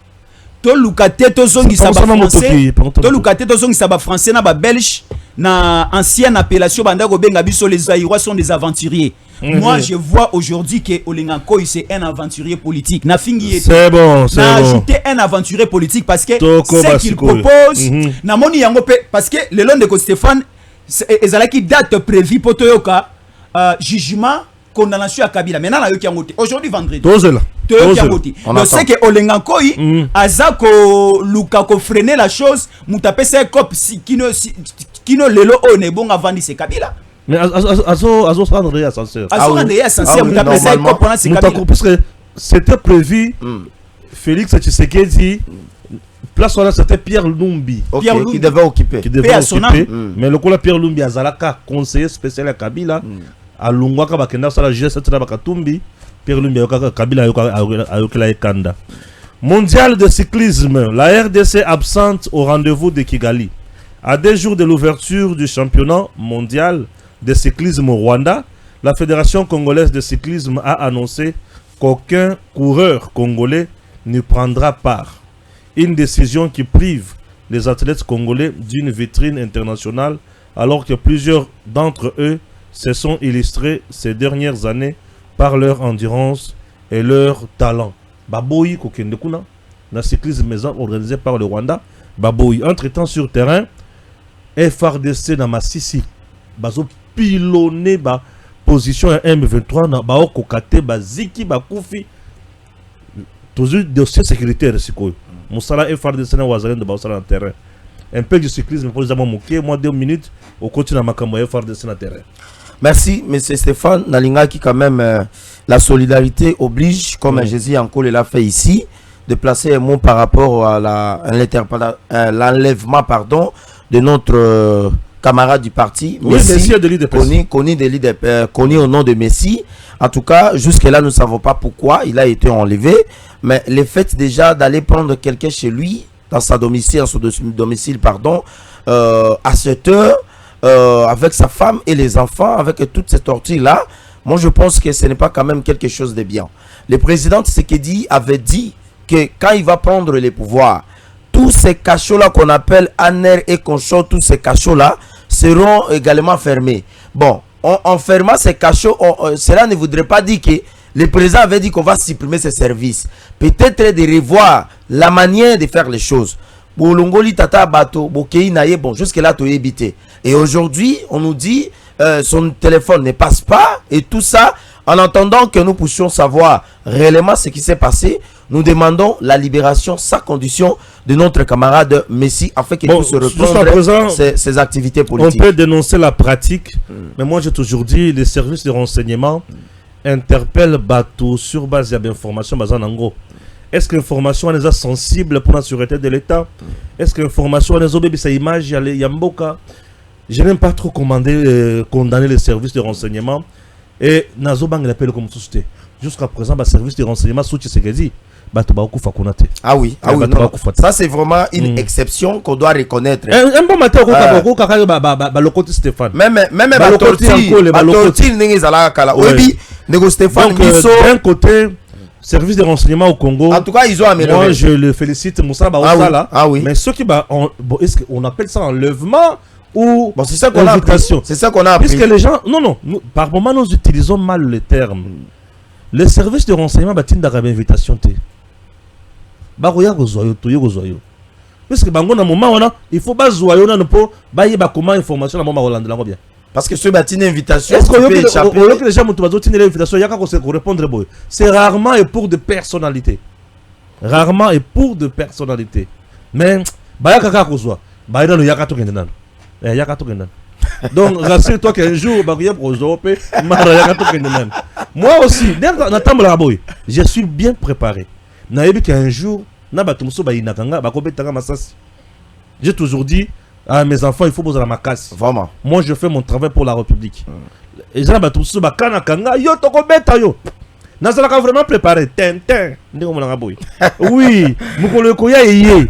To lukate to zongi sa ba français. To lukate to zongi sa ba français na ba belge. Na ancienne appellation bandako benga biso les Zaïrois sont des aventuriers. Moi je vois aujourd'hui que Olenganko c'est un aventurier politique. Na fingi c'est bon, c'est bon. Ajouté un aventurier politique parce que ce qu'il propose na moni yango pe parce que le long de Stéphane ezalaki date prévue pour toyoka jugement condamnation à Kabila. Maintenant na yoki yango aujourd'hui vendredi. Je sais que Olenganko azako luka ko freiner la chose mutape c'est cop kino lelo one bon avant c'est Kabila. Mais azo rendre ascenseur. Azo rendre ascenseur mutape c'est cop pendant c'est Kabila. Parce que c'était prévu Félix Tshisekedi place là c'était Pierre Lumbi qui devait occuper. Mais le coup Pierre Lumbi azalaka conseiller spécial à Kabila à Lungwaka bakenda sala G7 na bakatumbi Pierre Lumbi Kabila ayokela ekanda. Mondial de cyclisme, la RDC absente au rendez-vous de Kigali. À 2 jours de l'ouverture du championnat mondial de cyclisme au Rwanda, la Fédération congolaise de cyclisme a annoncé qu'aucun coureur congolais ne prendra part. Une décision qui prive les athlètes congolais d'une vitrine internationale alors que plusieurs d'entre eux se sont illustrés ces dernières années par leur endurance et leur talent. Baboui Kokendekuna, la cyclisme maison organisé par le Rwanda. Baboui, entre-temps sur terrain, FRDC na Masisi, bazo pilonné ba position M23 na ba okokate ba ziki ba kufi. Toujours dossier sécuritaire sikoyo. Moussala FRDC na wazalendo de ba osala na terrain. Un peu du cyclisme pour les amants moqués, moi 2 minutes au continent na makambo FRDC na terrain. Merci, M. Stéphane Nalinga qui quand même la solidarité oblige, comme Jésus encore l'a fait ici, de placer un mot par rapport à l'enlèvement de notre camarade du parti, Messi, connu au nom de Messi. En tout cas, jusque-là, nous ne savons pas pourquoi il a été enlevé, mais le fait déjà d'aller prendre quelqu'un chez lui, dans son domicile, à cette heure, avec sa femme et les enfants, avec toutes ces tortures-là, moi je pense que ce n'est pas quand même quelque chose de bien. Le président Tshisekedi avait dit que quand il va prendre les pouvoirs, tous ces cachots-là qu'on appelle Aner et Conchot, tous ces cachots-là seront également fermés. Bon, en fermant ces cachots, cela ne voudrait pas dire que le président avait dit qu'on va supprimer ces services. Peut-être de revoir la manière de faire les choses. Bon, jusque-là, tu es évité. Et aujourd'hui, on nous dit son téléphone ne passe pas et tout ça. En attendant que nous puissions savoir réellement ce qui s'est passé, nous demandons la libération sans condition de notre camarade Messi afin qu'il puisse reprendre ses activités politiques. On peut dénoncer la pratique, mais moi j'ai toujours dit les services de renseignement interpellent Bateau sur base d'informations basées en gros. Est-ce que l'information est sensible pour la sûreté de l'État? Est-ce que l'information est obéie sa image? Yamboka. Je n'aime pas trop condamner les services de renseignement. Et Nazobang l'appelle comme société. Jusqu'à présent, le service de renseignement sous Tshisekedi. Ah oui, ça c'est vraiment une exception qu'on doit reconnaître. Un bon matin, le côté Stéphane. Même d'un côté, service de renseignement au Congo. En tout cas, ils ont amélioré. Moi, je le félicite, Moussa Baousala. Mais ceux qui, est-ce qu'on appelle ça enlèvement ou c'est ça qu'on a appris. C'est ça qu'on a appris. Puisque les gens, non, par moment, nous utilisons mal le terme. Les services de renseignement, invitation. Parce que dans moment il faut pas zoyer comment information dans moment bien. Parce que ce bâti une invitation. Est-ce que les gens une invitation, il y a qu'à répondre. C'est rarement et pour de personnalités. Rarement et pour de personnalités. Mais donc rassure-toi qu'un jour moi aussi je suis bien préparé. Qu'un jour na bato mosusu bayinakanga bakobetanga masasi. J'ai toujours dit à mes enfants, il faut poser la macasse. Vraiment. Moi, je fais mon travail pour la République. Et j'ai bato mosusu bakana kanga yo tokobeta yo. Nazalaka vraiment préparé. Tintin. Oui. Mukolo koya yeye.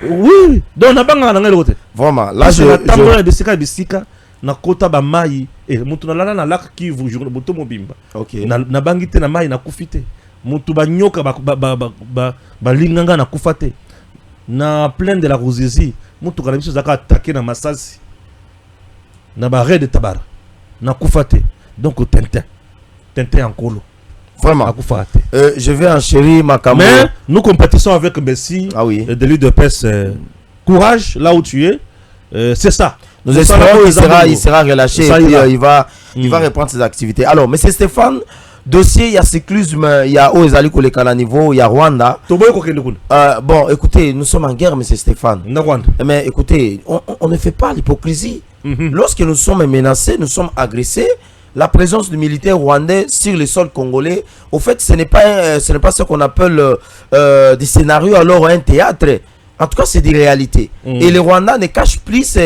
Oui. Donc na banga na ngelo côté. Vraiment. Là je bisika na kota ba mai et mutu na lala na lak ki vous jour moto mobimba. OK. Na bangite na mai na kufite. Mutu ba nyoka ba linganga na kufate. Na plein de la Rosizi, mutu kana biso zaka attaquer na masasi. Na ba red de tabara. Na kufate. Donc Tintin en colo. Vraiment. Je vais enchérir ma caméra. Mais nous compétissons avec Bessie, de l'île de Pesse. Courage là où tu es. C'est ça. Nous espérons qu'il sera relâché et puis, il va reprendre ses activités. Alors, M. Stéphane, dossier, il y a cyclisme, il y a Oezali Kolekana niveau, il y a Rwanda. Bon, écoutez, nous sommes en guerre, M. Stéphane. Mais écoutez, on ne fait pas l'hypocrisie. Lorsque nous sommes menacés, nous sommes agressés, la présence du militaire rwandais sur le sol congolais, au fait, ce n'est pas ce qu'on appelle des scénarios, alors un théâtre. En tout cas, c'est des réalités. Et le Rwanda ne cache plus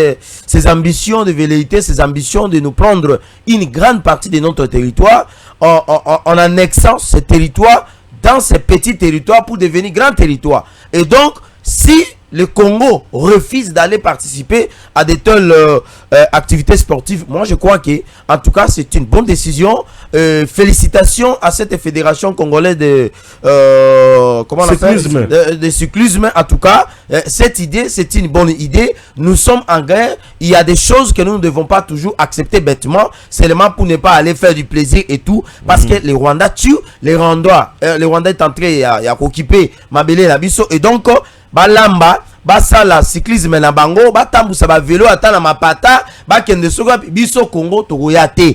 ses ambitions de velléité, ses ambitions de nous prendre une grande partie de notre territoire en annexant ce territoire dans ces petits territoires pour devenir grand territoire. Et donc, si le Congo refuse d'aller participer à de telles activités sportives, moi je crois que, en tout cas, c'est une bonne décision. Félicitations à cette fédération congolaise de cyclisme. En tout cas, cette idée, c'est une bonne idée. Nous sommes en guerre. Il y a des choses que nous ne devons pas toujours accepter bêtement, seulement pour ne pas aller faire du plaisir et tout, parce que les Rwandais tuent, les Rwandais est entré à occuper Mabele la biso et donc balamba basala cyclisme na bango batambusa ba vélo ata na mapata bakende soka biso Congo togoyate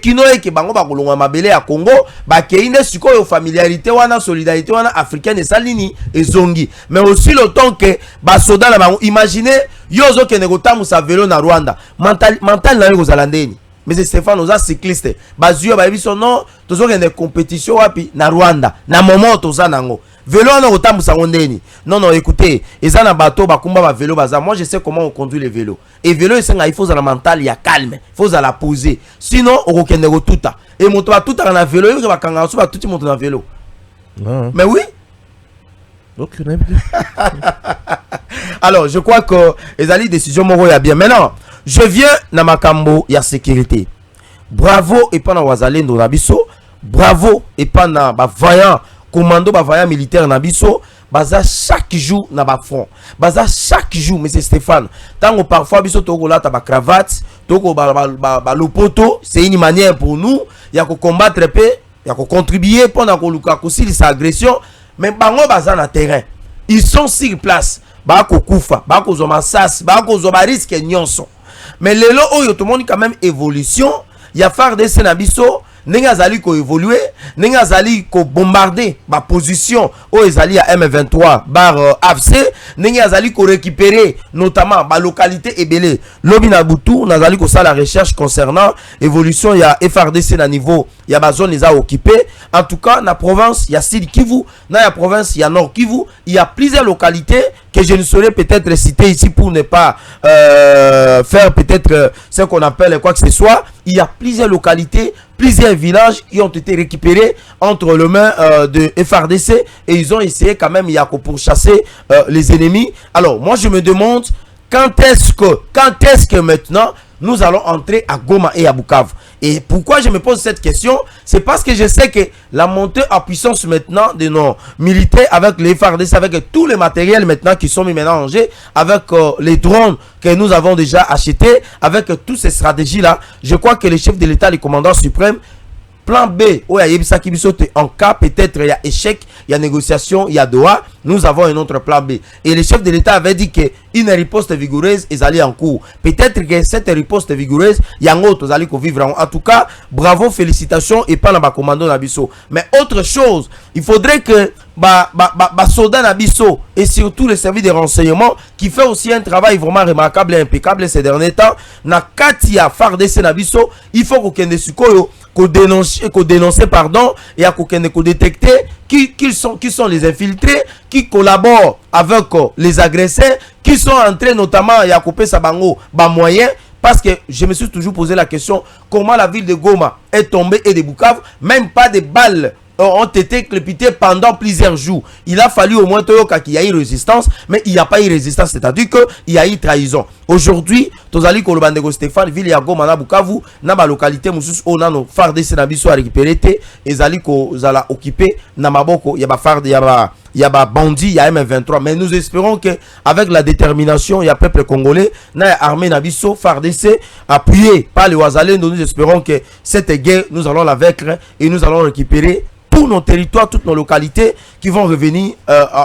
kino eke bango bakolongwa mabele ya Congo bakeine sikoyo familiarité wana solidarité wana africaine esalini ezongi. Mais aussi le temps que basoda na bango, imaginez yozo kende kotambusa vélo na Rwanda, mental na yo kozala ndeni. Mais Stéphane oza cycliste bazuyo ba biso non tozo kende compétition wapi na Rwanda na moment toza nango vélo on kotambusa ngondeni. Non, écoutez, ils ont bateau bakumba ba vélo baza. Moi je sais comment on conduit les vélos. Et vélo il faut la mental, il y a calme, il faut la poser. Sinon on kende ko tuta. Et moto ba tuta na vélo, il va kanga so ba tuti moto na vélo. Mais oui. OK, alors, je crois que les alliés décision moko ya bien. Maintenant, je viens na makambo ya sécurité. Bravo et pas na wazalendo na biso. Bravo et pas na ba vaillant commando bavaya militaire na biso baza chaque jour na ba front baza chaque jour. Monsieur Stéphane, tango parfois biso toko lata ba cravate toko ba lopoto, c'est une manière pour nous ya ko combattre pe ya ko contribuer pendant ko luka ko si sa agression. Mais bango baza na terrain, ils sont sur place ba ko kufa ba ko zoma sas ba ko zoma risque nyonso. Mais lelo oyo tout le monde quand même évolution ya FARDC na biso. Nenga zali ko évoluer, nenga zali ko bombarder ma position au ezali à M23 bar AFC, nenga zali ko récupérer notamment ma localité ebele lobi na butu nazali ko ça la recherche concernant évolution ya FARDC na niveau ya ba zone les a occupé. En tout cas na province ya Sud Kivu, na ya province ya Nord Kivu, il y a plusieurs localités que je ne saurais peut-être citer ici pour ne pas faire peut-être ce qu'on appelle quoi que ce soit. Il y a plusieurs localités, plusieurs villages qui ont été récupérés entre les mains de FARDC et ils ont essayé quand même pour chasser les ennemis. Alors moi je me demande quand est-ce que maintenant nous allons entrer à Goma et à Bukavu. Et pourquoi je me pose cette question? C'est parce que je sais que la montée en puissance maintenant de nos militaires avec les FARDC, avec tous les matériels maintenant qui sont mis maintenant en jeu, avec les drones que nous avons déjà achetés, avec toutes ces stratégies-là, je crois que le chef de l'État, le commandant suprême, plan B, en cas peut-être il y a échec, il y a négociation, il y a Doha, nous avons un autre plan B. Et le chef de l'État avait dit qu'une riposte vigoureuse est allée en cours. Peut-être que cette riposte vigoureuse, il y a un autre qui vivre. En tout cas, bravo, félicitations et pas dans ma commando Nabiso. Mais autre chose, il faudrait que soldats Nabiso et surtout le service de renseignement qui fait aussi un travail vraiment remarquable et impeccable ces derniers temps, na Katia FARDC Nabiso, il faut qu'on ait sukoyo dénoncer pardon, et à détecter qui sont les infiltrés, qui collaborent avec les agresseurs, qui sont entrés notamment à couper sa bango, moyens. Parce que je me suis toujours posé la question, comment la ville de Goma est tombée et de Bukavu, même pas de balles ont été crépitées pendant plusieurs jours. Il a fallu au moins qu'il y ait eu résistance, mais il n'y a pas eu résistance, c'est-à-dire qu'il y a eu trahison. Aujourd'hui, Tozali Kolobandego Stéphane, ville ya Goma na Bukavu, na ba localité mususu on a no FARDC na biso a récupéré té, ezali ko zala occupé na maboko ya ba FARD ya ba bandi, il y a M23, mais nous espérons que avec la détermination, il y a peuple congolais, na armée na biso FARDC appuyé par les Ouazalendo, nous espérons que cette guerre nous allons la vaincre et nous allons récupérer tous nos territoires, toutes nos localités qui vont revenir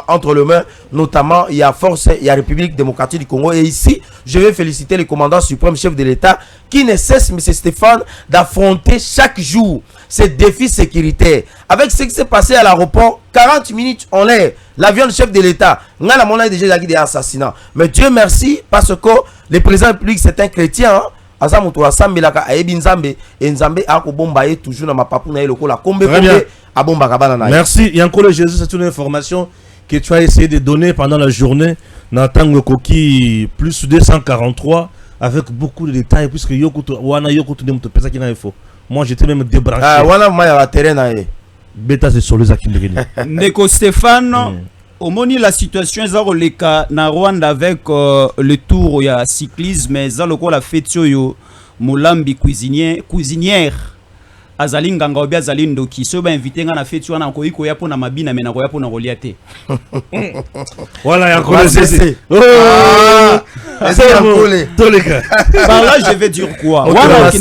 entre les mains, notamment il y a Force, il y a République démocratique du Congo. Et ici, je vais féliciter le commandant suprême chef de l'État qui ne cesse, M. Stéphane, d'affronter chaque jour ces défis sécuritaires. Avec ce qui s'est passé à l'aéroport, 40 minutes en l'air, l'avion du chef de l'État, on a déjà des assassinats. Mais Dieu merci, parce que le président de la République, c'est un chrétien, hein? Merci Yankole Jésus, c'est une information que tu as essayé de donner pendant la journée dans Tango Koki plus 243 avec beaucoup de détails puisque moi j'étais même débranché. Beta c'est sur les Neko Stéphane, au moni la situation est releka na Rwanda avec le tour ya cyclisme za loko la fête yo Molambi cuisinière azali nganga obi azali ndoki so ba invité nga na fête wana ko iko ya pona mabina mena ko ya pona goliate. Voilà ya connaissez. Par là je vais dire quoi? Wana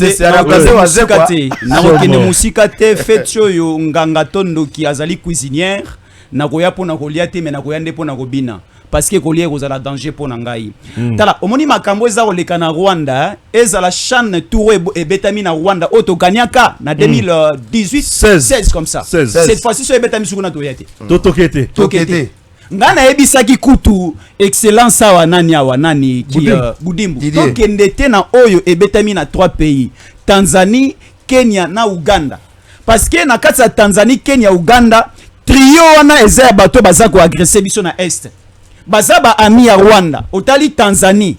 kende musikate fête yo nganga tondoki azali cuisinière na koya pona goliate mena ko yande pona gobina. Parce que Goliath vous a danger pour Nangaï. Tala, au moni makambo eza oleka na Rwanda, eza la chaîne Touré et Betami na Rwanda auto Ganyaka na 2018 16 comme ça. 16. Cette fois-ci sur Betami sukuna toyate. Tokete. Ngana ebisaki kutu excellence wa nani ki Budimbu. Tokendete na oyo e Betami na 3 pays. Tanzanie, Kenya na Uganda. Parce que na kati ya Tanzanie, Kenya, Uganda, trio wana eza bato bazako agresser biso na est. Bazaba ami ya Rwanda, otali Tanzanie,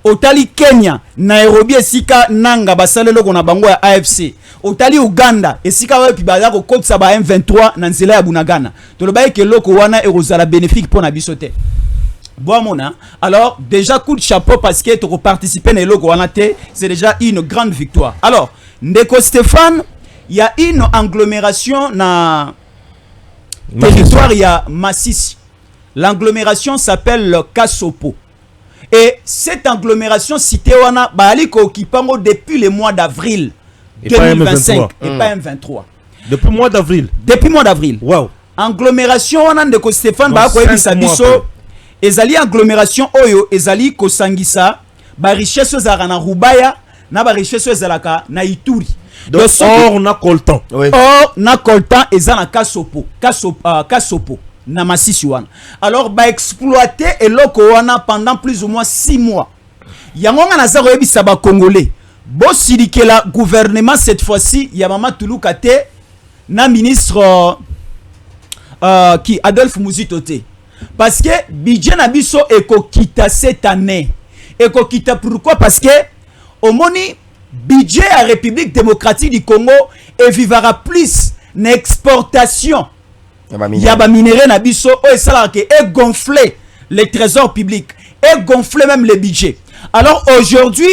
otali Kenya, Nairobi esika nanga basalelo kona bango ya AFC, otali Uganda esika wapi bazako kotsa ba M23 na nzela ya Bunagana. Tolobaye ke loko wana erozala bénéfique pour na bisote. Boamona, alors déjà coup de chapeau parce que tu participer na loko wana te, c'est déjà une grande victoire. Alors, Ndeko Stéphane, il y a une agglomération na territoire ya Masisi. L'agglomération s'appelle le Kasopo. Et cette agglomération citée wana baliko kipango depuis le mois d'avril 2025 et pas M23. Depuis le mois d'avril. Depuis le mois d'avril. Wow. Agglomération wana ndeko Stéphane ba ko ebisa biso ezali agglomération oyo ezali ko sangisa ba richesse ezala na Rubaya na ba richesse ezalaka na Ituri. Donc or na coltan. Oui. Or na coltan ezala Kasopo. Kasopo. Na Masisi wana. Alors ba exploiter eloko wana pendant plus ou moins 6 mois. Yangonga na zaro ebisa ba congolais. Bo silikela gouvernement cette fois-ci ya mama Tuluka te na ministre qui Adolphe Muzitote. Parce que budget na biso ekokita cette année. Ekokita pourquoi? Parce que au moni budget à République démocratique du Congo et vivra plus n'exportation. Yaba minéré na biso o esala ke e gonfler les trésors publics et gonfler même les budgets. Alors aujourd'hui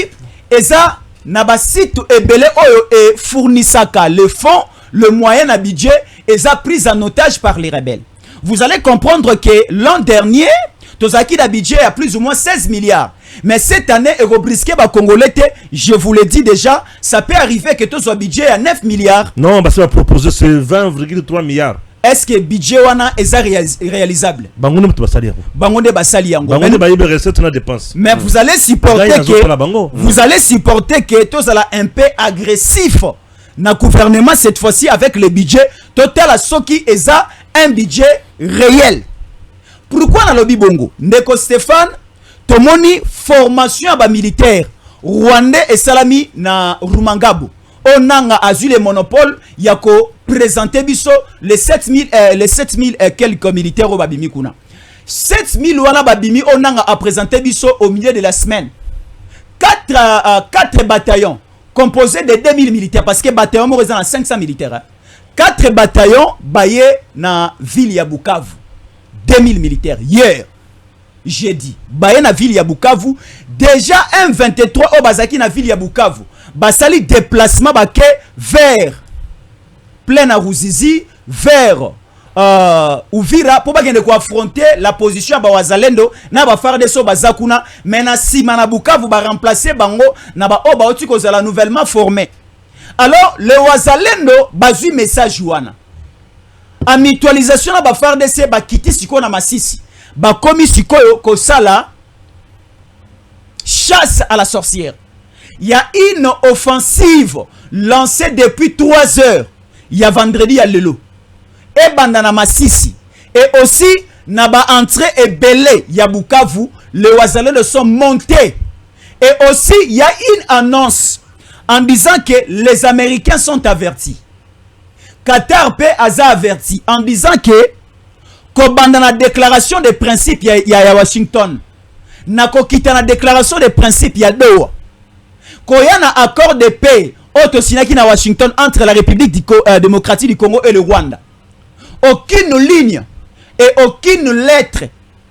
eza na ba site ebele oyo e fournissaka le fonds le moyen na budget eza pris en otage par les rebelles. Vous allez comprendre que l'an dernier tozaki da budget à plus ou moins 16 milliards. Mais cette année eurobrisqué ba congolais te, je vous l'ai dit déjà, ça peut arriver que tout soit budget à 9 milliards. Non, parce que proposé c'est 20,3 milliards. Est-ce que budget wana est réalisable? Bangonde basali. Bangonde basali yango. Bangonde ba yebe recette na dépense. Mais vous allez supporter que vous allez supporter que tout ça un peu agressif na gouvernement cette fois-ci avec le budget total à soki eza un budget réel. Pourquoi na lobby bongo? Ndeko Stéphane tomoni formation ba militaire rwandais et salami na Rumangabo. onanga azu le monopole yako présenter biso les 7000 et quelques militaires au babimi kuna 7000 wana babimi onanga a présenter biso au milieu de la semaine 4 bataillons composés de 2000 militaires parce que bataillon mo rezana 500 militaires hein. 4 bataillons baye na ville ya Bukavu 2000 militaires hier jeudi baye na ville ya Bukavu déjà M23 au bazaki na ville ya Bukavu basali déplacement bake vers plein à Ruzizi vers Uvira pour bagende ko affronter la position ba wazalendo na ba FARDC bazakuna mais na sima na Bukavu ba remplacer bango na ba o ba oti ko zala nouvellement formé. Alors le wazalendo bazui message wana a mutualisation na ba FARDC ba kiti siko na Masisi ba komi sikoyo ko sala chasse à la sorcière. Il y a une offensive lancée depuis 3 heures. Il y a vendredi à Lelo. Et bandana Masisi. Et aussi, naba entrée et belé. Il y a Bukavu. Les wazalendo sont montés. Et aussi, il y a une annonce en disant que les Américains sont avertis. Qatar P a averti en disant que bandana déclaration de principes, il y a Washington. Nako kita na déclaration de principes, il y a Doha. Koyana accord de paix autosinaki na Washington entre la République démocratique du Congo et le Rwanda. Aucune ligne et aucune lettre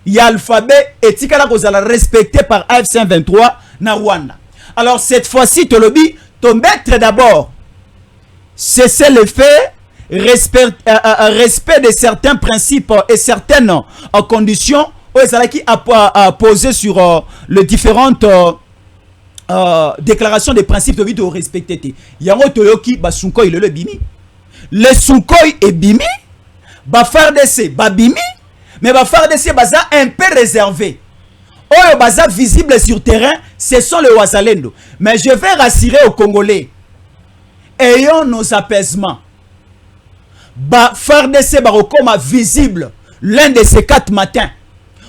y a alphabet etikala kozala respecté par AF-23 na Rwanda. Alors cette fois-ci tolobi ton maître d'abord cesser le fait respect de certains principes et certaines conditions qui a posé sur les différentes déclaration des principes de vie de respecter. Yango toyoki ba Sunkoi le bimi. Le Sunkoi est bimi. Ba FARDC ba bimi. Mais ba FARDC baza un peu réservé. Oyo baza visible sur terrain, ce sont les wazalendo. Mais je vais rassurer aux Congolais. Ayons nos apaisements. Ba FARDC ba rekoma visible l'un de ces 4 matins.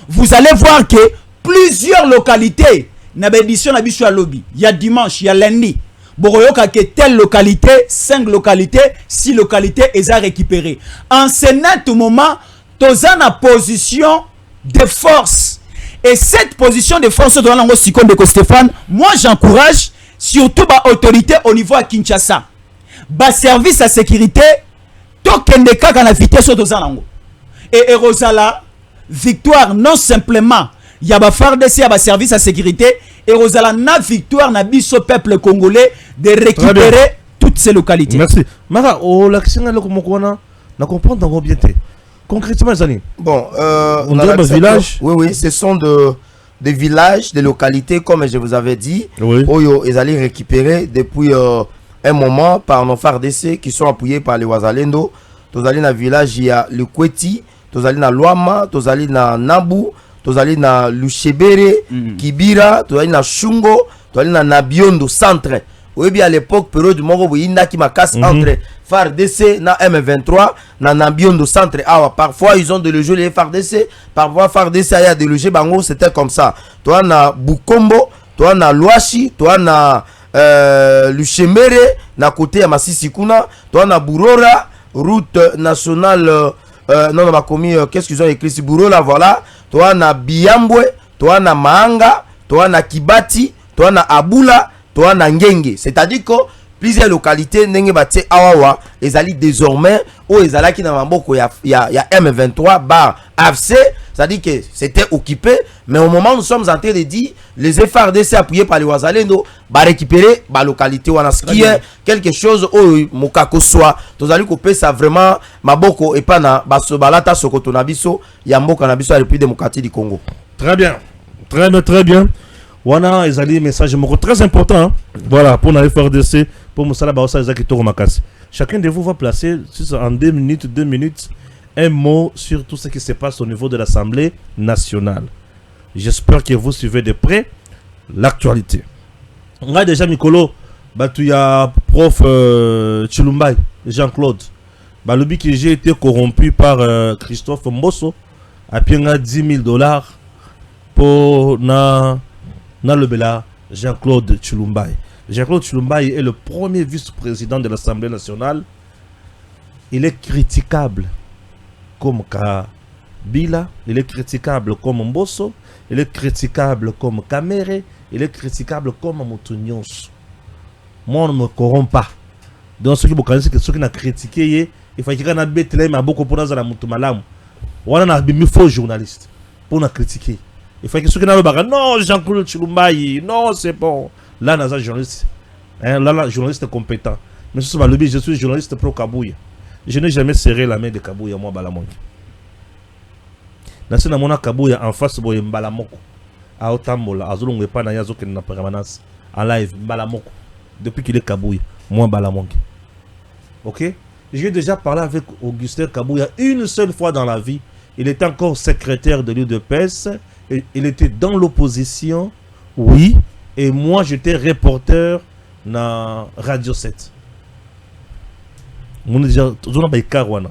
Vous allez voir que plusieurs localités na bédition na biso lobby. Il y a dimanche, il y a lundi. Boroyoka que telle localité, 5 localités, 6 localités et ça récupéré. En ce net moment, toza na position de force. Et cette position de force de l'ango Sikon de Stéphane, moi j'encourage surtout ba autorité au niveau à Kinshasa. Ba service à sécurité, tokende kaka na vitesse toza nango. Et Rosala victoire non simplement il y a ba FARDC, il y a ba service à sécurité et Rosala na victoire na biso peuple congolais de récupérer toutes ces localités. Merci. Mara, l'action est là comme on a compris dans vos bientés. Concrètement, Zani. Bon, on dirait des villages. Oui, ce sont des villages, des localités, comme je vous avais dit. Oui. Où ils allaient récupérer depuis un moment par nos FARDC qui sont appuyés par les Wazalendo. Tous allés dans le village, il y a le Kweti, tous allés dans Luama, tous allés dans Nabu, tous allés dans Luchebere, Kibira, tous allés dans Shungo, tous allés dans Nabiondo, centre. Oui, bien à l'époque, période du Mongo, il y a qui m'a cassé entre FARDC na M23, na Nabiondo centre. Ah, parfois ils ont délogé les FARDC, parfois FARDC a délogé Bango, c'était comme ça. Toi, na Bukombo, toi, na Luashi, toi, na Luchemere, na côté à Masisi Kuna, toi, na Burora, route nationale. Non, on a commis, qu'est-ce qu'ils ont écrit ici? Burora, voilà. Toi, na Biambwe, toi, na Mahanga, toi, na Kibati, toi, na Abula, toi, na Ngenge. C'est-à-dire que plusieurs localités, Nenge Bate Awawa, ils allaient désormais, où ils allaient qui dans Mamboko, il y a M23, bar AFC, c'est-à-dire que c'était occupé, mais au moment où nous sommes en train de dire, les FARDC appuyés par les Wazalendo, va récupérer la localité, ce qui est quelque chose où Mokako soit, tous allez couper ça vraiment, Maboko et pas na Basobalata Sokoto Nabiso, Yamboka Nabiso, la République démocratique du Congo. Très bien, très bien, très bien. Wana ezali message très important hein? Voilà pour la FRDC pour Moussala Baossa Ezaki Toro Makasi. Chacun de vous va placer en 2 minutes un mot sur tout ce qui se passe au niveau de l'Assemblée nationale. J'espère que vous suivez de près l'actualité. On a déjà Mikolo Batouya prof Chilumbai Jean-Claude Balobi que j'ai été corrompu par Christophe Mbosso à Pienga $10,000 pour na le bela Jean-Claude Chilumbai. Jean-Claude Tshilombayi est le premier vice-président de l'Assemblée nationale. Il est critiquable comme Kabila, il est critiquable comme Mbosso, il est critiquable comme Kamere, il est critiquable comme Moutounyons. Moi, on ne me corrompt pas. Donc, ceux qui ont critiqué, il faut qu'il y ait un bétlème à beaucoup pour nous à Moutoumalam. On a un faux journaliste pour nous critiquer. Il faut que ceux qui n'ont pas non, Jean-Claude Tshilombayi, non, c'est bon. Là, on a un journaliste. Là, journaliste compétent. Mais ce lobby, je suis journaliste pro Kabouya. Je n'ai jamais serré la main de Kabouya, moi, Balamongi. Dans ce moment, Kabouya en face de Mbalamoko. À Otambola, à Zolongwe Panaya, Zoken na permanence. En live, Mbalamoko. Depuis qu'il est Kabouya, moi, Balamongi. Ok? J'ai déjà parlé avec Augustin Kabouya une seule fois dans la vie. Il était encore secrétaire de l'UDPS. Il était dans l'opposition, oui. Et moi, j'étais reporter dans Radio 7. On est déjà toujours dans les carwana.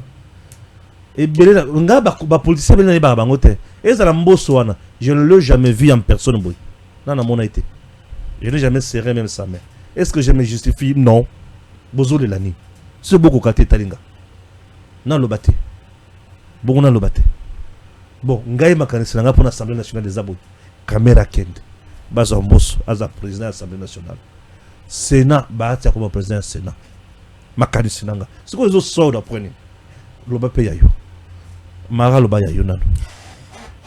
Et bien, on a des politiciens qui sont dans les et ça Mbosso, je ne l'ai jamais vu en personne. Non, non, mon été. Je n'ai jamais serré même sa main. Est-ce que je me justifie? Non. Bozo de l'année. C'est beaucoup de talinga. Non, le bâté. Bon, on le bâté. Bon, Ngaï Makanisi Nanga pour l'Assemblée nationale des Abou. Kamera Kend. Bazo Mbosso, Aza président de l'Assemblée nationale. Sénat, Bahatia comme président du Sénat. Makanisi Nanga. C'est quoi les autres sorts d'après? Le bâté Yayo. Mara le bâté Yayo.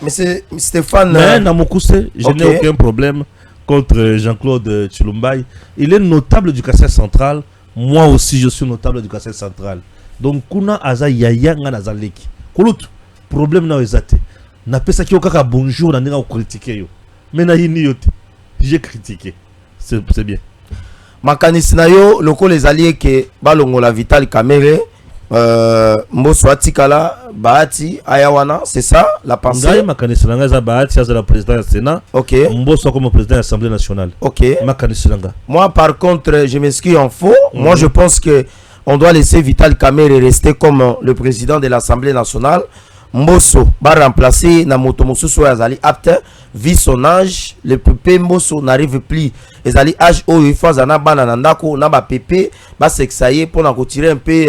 Mais c'est Stéphane. Mais Namokouse, je n'ai aucun problème contre Jean-Claude Tshilombayi. Il est notable du Kassai central. Moi aussi, je suis notable du Kassai central. Donc, Kuna Aza Yaya Ngana Leki. Koulout, problème na ezate. Na pesa ki okaka bonjour na ninga critiquer yo. Mais na yini yote. J'ai critiqué. C'est bien. Makanisi na yo, loko les alliés que balongo la Vital Kamere, Mbosso Atikala, Bahati, Ayawana, c'est ça la pensée? Makanisi Nanga za Bahati, c'est la présidente du Sénat. Ok. Mbosso comme président de l'Assemblée nationale. Ok. Makanisi Nanga. Moi, par contre, je m'excuse en faux. Moi, je pense que on doit laisser Vital Kamere rester comme le président de l'Assemblée nationale. Mbosso va remplacer Namoto Mosusu Azali apte, vu son âge, le pépé Mbosso n'arrive plus. Azali âge où il faut zana bananandako na ba pépé ba sexayer pour en retirer un peu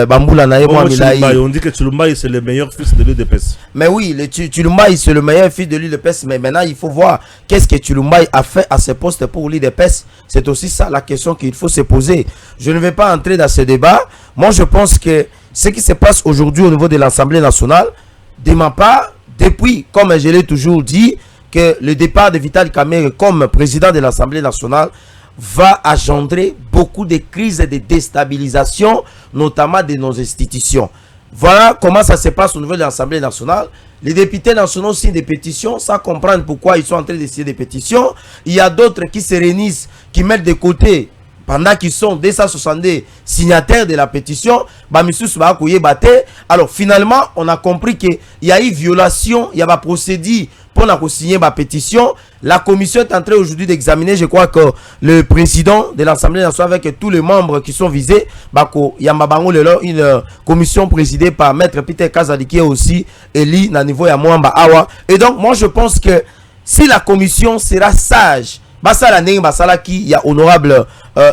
bamboula na moi milai. On dit que Tshilombayi c'est le meilleur fils de l'UDPS. Mais oui, Tshilombayi c'est le meilleur fils de l'UDPS, mais maintenant il faut voir qu'est-ce que Tshilombayi a fait à ce poste pour l'UDPS. C'est aussi ça la question qu'il faut se poser. Je ne vais pas entrer dans ce débat. Moi je pense que ce qui se passe aujourd'hui au niveau de l'Assemblée nationale, de ma part, depuis, comme je l'ai toujours dit, que le départ de Vital Kamere comme président de l'Assemblée nationale va engendrer beaucoup de crises et de déstabilisation, notamment de nos institutions. Voilà comment ça se passe au niveau de l'Assemblée nationale. Les députés nationaux signent des pétitions sans comprendre pourquoi ils sont en train de signer des pétitions. Il y a d'autres qui se réunissent, qui mettent de côté pendant qu'ils sont 262 signataires de la pétition, alors finalement, on a compris qu'il y a eu violation, il y a un procédé pour signer ma pétition. La commission est en train aujourd'hui d'examiner, je crois que le président de l'Assemblée nationale avec tous les membres qui sont visés, il y a une commission présidée par Maître Peter Kazadi qui est aussi élu à niveau ya Mwamba Awa. Et donc, moi je pense que si la commission sera sage, il y a honorable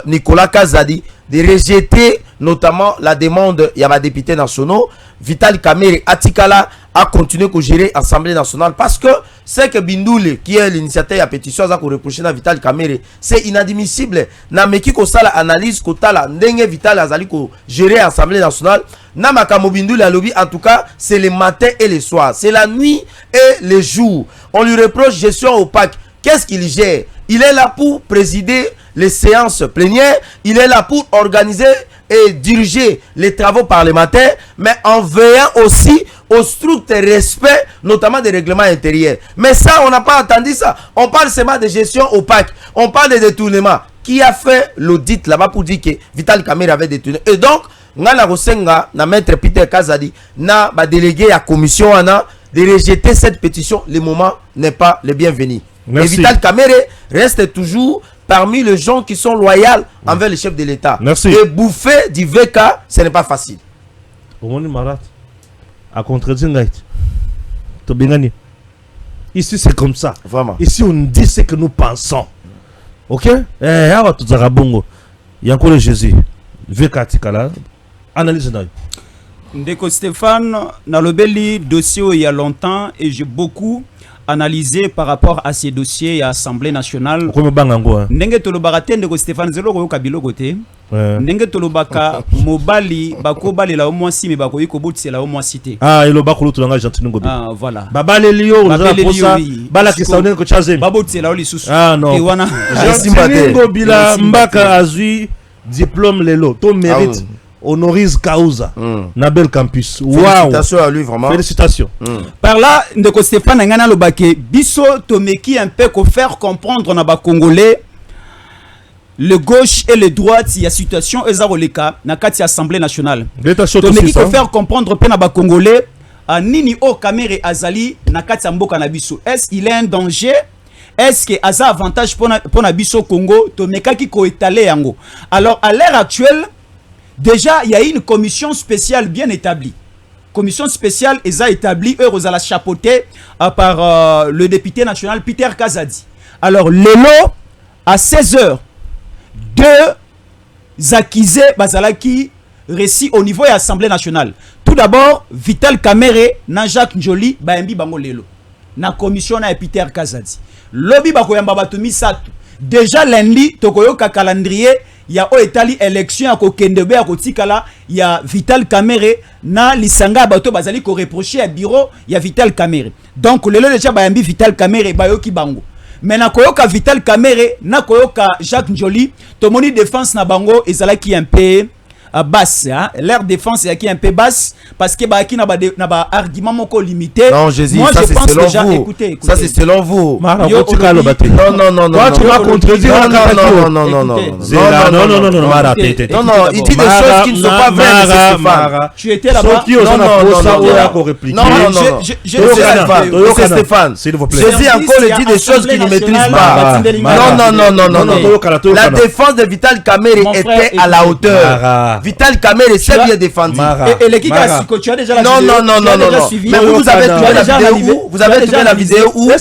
Nicolas Kazadi de rejeter notamment la demande il y a des députés nationaux. Vital Kamere Atikala a continué à gérer l'Assemblée nationale parce que c'est que Bindoule qui est l'initiateur de la pétition a reproché à Vital Kamere, c'est inadmissible. Na meki ko sala analyse ko tala ndenge Vital azali ko gérer l'Assemblée nationale. Na makamo Bindoule a lobby, en tout cas c'est le matin et le soir, c'est la nuit et le jour. On lui reproche gestion opaque. Qu'est-ce qu'il gère? Il est là pour présider les séances plénières, il est là pour organiser et diriger les travaux parlementaires, mais en veillant aussi au strict respect, notamment des règlements intérieurs. Mais ça, on n'a pas entendu ça. On parle seulement de gestion opaque, on parle de détournement. Qui a fait l'audit là-bas pour dire que Vital Kamere avait détourné? Et donc, Ngana Rosenga, na maître Peter Kazadi, na délégué à la commission, de rejeter cette pétition. Le moment n'est pas le bienvenu. Et Vital Kamere reste toujours parmi les gens qui sont loyaux envers le chef de l'État. Merci. Et bouffer du VK, ce n'est pas facile. Ici, c'est comme ça. Vraiment. Ici, on dit ce que nous pensons. Ok? Awa tuzaka bongo. Yankole Jésus. V4 kala. Analyse na. Ndeko Stéphane, na lobeli dossier il y a longtemps et j'ai beaucoup analysé par rapport à ces dossiers à l'Assemblée nationale. Comme bangango. Ndenge tolobaka te ndeko Stéphane zelo ko kabilo côté. Ndenge tolobaka mobali bakobali la au moins si mais bakoyi ko botse la au moins cité. Ah, ilo bakolo tulanga gentiment gobi. Ah voilà. Babale liyo unaza posa bala kisaone ko chaze. Babotse la oli susu. Ah non. Et wana Gentiment bila mbaka azui diplôme lelo. To mérite. Honoris causa. Nabel Campus. Wow. Félicitations à lui vraiment. Félicitations. Par là, ndeko Stéphane ngana lobake biso tomeki un peu ko faire comprendre na ba Congolais le gauche et le droite il y a situation ezaroleka na kati Assemblée nationale. Tomeki ko faire comprendre pe na ba Congolais nini o kamere azali na kati mboka na biso. Est-ce qu'il est un danger? Est-ce que aza avantage pour na biso Congo tomekaki ko étaler yango. Alors à l'heure actuelle déjà, il y a une commission spéciale bien établie. Commission spéciale est établie, eux, à chapeautée par le député national Peter Kazadi. Alors, Lelo, à 16h, deux accusés Bazalaki récit au niveau de l'Assemblée nationale. Tout d'abord, Vital Kamere, na Jacques Njoli, Baembi Bango Lelo. Na commission na Peter Kazadi. Lobby Bakoyamba Batumi Satu. Déjà, lundi, Tokoyoka calendrier. Il y a Oetali élection à Kokendebe à Kotikala, il y a Vital Kamere na lisanga bato bazali ko reprocher à bureau, il y a Vital Kamere. Donc le déjà bayambi Vital Kamere bayoki bango. Mais na koyoka Vital Kamere na koyoka Jacques Njoli, tomoni défense na bango ezalaki un peu basse, hein? Leur défense est un peu basse parce que baki na ba argument moko limité. Non, Jésus, moi ça je pense déjà vous. écoutez. Ça c'est selon vous. Non, non, Toi tu m'as contredit. Non, il dit des choses qui ne sont pas vraies, Stéphane. Tu étais là-bas. Non, Stéphane, s'il vous plaît. Jésus encore dit des choses qu'il ne maîtrise pas. Non. La défense de Vital Kamere était à la hauteur. Vital Kamere s'est bien défendu. Et l'équipe tu as déjà la vidéo. Non. Mais vous avez trouvé la vidéo où? Vous avez trouvé la vidéo où?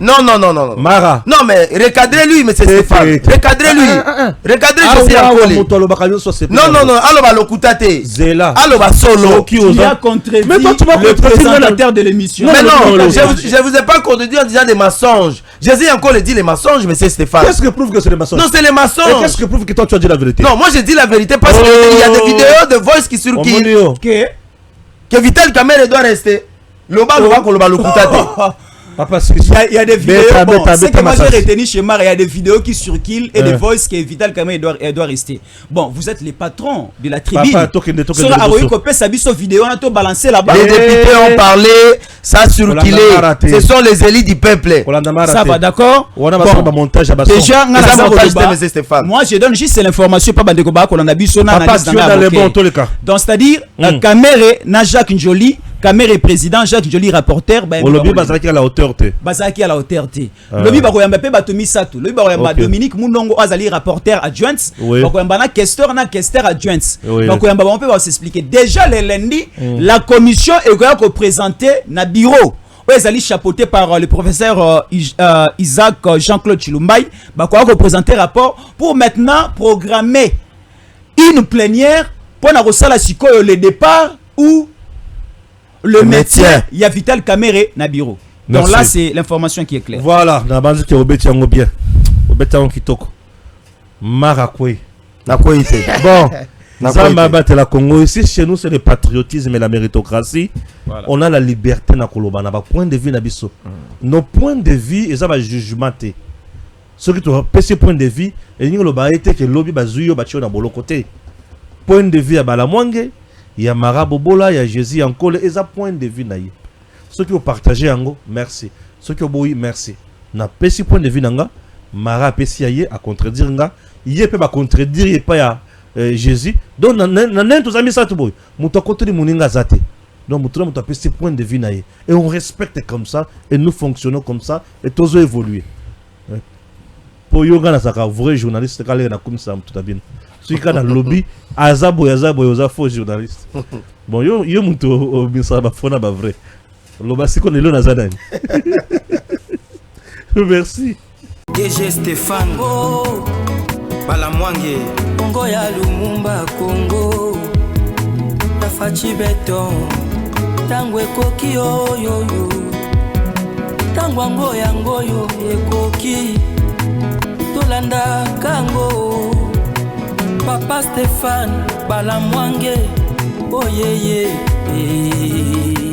Non. Mara. Non, mais recadrez-lui, mais c'est Stéphane. Recadrez-lui. Recadrez José Ankole. Non. Allo va l'okutate. Zela. Allo va solo. Qui a contredit le présentateur de l'émission. Mais non, je vous ai pas contredit en disant des mensonges. Jésus Ankole dit les mensonges, mais c'est Stéphane. Qu'est-ce que prouve que c'est des mensonges? Non, c'est les mensonges. Et qu'est-ce que prouve que toi tu as dit la vérité? Non, moi j'ai dit la vérité parce qu'il y a des vidéos de voice qui circulent. Que Vital Kamere doit rester. Loba l'okutate. Papa, il y a des vidéos. Ce que moi j'ai retenu chez Mar, il y a des vidéos qui circulent et des voices que Vital Kamere doit rester. Bon, vous êtes les patrons de la tribune. Sur la vidéo, on a tout balancé là-bas. Les députés ont parlé, ça a circulé. Ce sont les élites du peuple. Ça va, d'accord? Déjà, moi je donne juste l'information, pas Bandekoba, qu'on a vu son analyse dans le bon. Donc, c'est-à-dire, Kamere, na Jacques Njoli. Kamere président, Jacques Njoli rapporteur. Lobby Bazaki à la hauteur. Bazaki à la hauteur. Lobby Bakoyamba pe Batomi Satou. Lobby Bakoyamba Dominique Mounongo Azali rapporteur adjoint. Bakoyamba na questeur adjoint. Bakoyamba on peut s'expliquer. Déjà le lundi, la commission est représentée na bureau. Ezali chapeauté par le professeur Isaac Jean-Claude Chilumbay. Bakoyamba représenter rapport pour maintenant programmer une plénière pour na rosala sikoyo le départ ou le médecin, il y a Vital Kamere na bureau. Donc là, c'est l'information qui est claire. Voilà, na base qui obéti en bien. Obéti en kitoko. Marakwe. Bon, Zamba bat la Congo. Ici, chez nous, c'est le patriotisme et la méritocratie. Voilà. On a la liberté na koloba. Na ba point de vue na biso. Nos points de vue, et ça va jugementé. Ce qui te rappelle ces points de vue, et nous le été que lobby bazuyo batio na bolo côté. Point de vue à Balamwange. Il y a Marabobola, il y a Jésus Ankole, et ça point de vue naïe. Ceux qui ont partagé Ango, merci. Ceux qui ont boui, merci. Na pesi point de vue nanga, Mara pesi aye à contredire nga, yé peut pas contredire yé pas ya Jésus. Donc nan tous amis ça tout boy. Muto kontri muninga zate. Donc muto pesi point de vue naïe. Et on respecte comme ça et nous fonctionnons comme ça et tous évoluer. Pour yoga na saka vrai journaliste kale na comme ça tout bien. Celui qui a dans le lobby, azabo, faux journaliste. Bon, yo muto bisa ba fona ba vrai. Lo basi ko nelo na zadani. Merci. DG Stéphane Congo Balamwange Congo ya Lumumba Congo Tafachi Beton Tango ekoki oyoyo Tango ango yangoyo ekoki Tolanda kango Papa Stéphane Balamwange Oh yeah yeah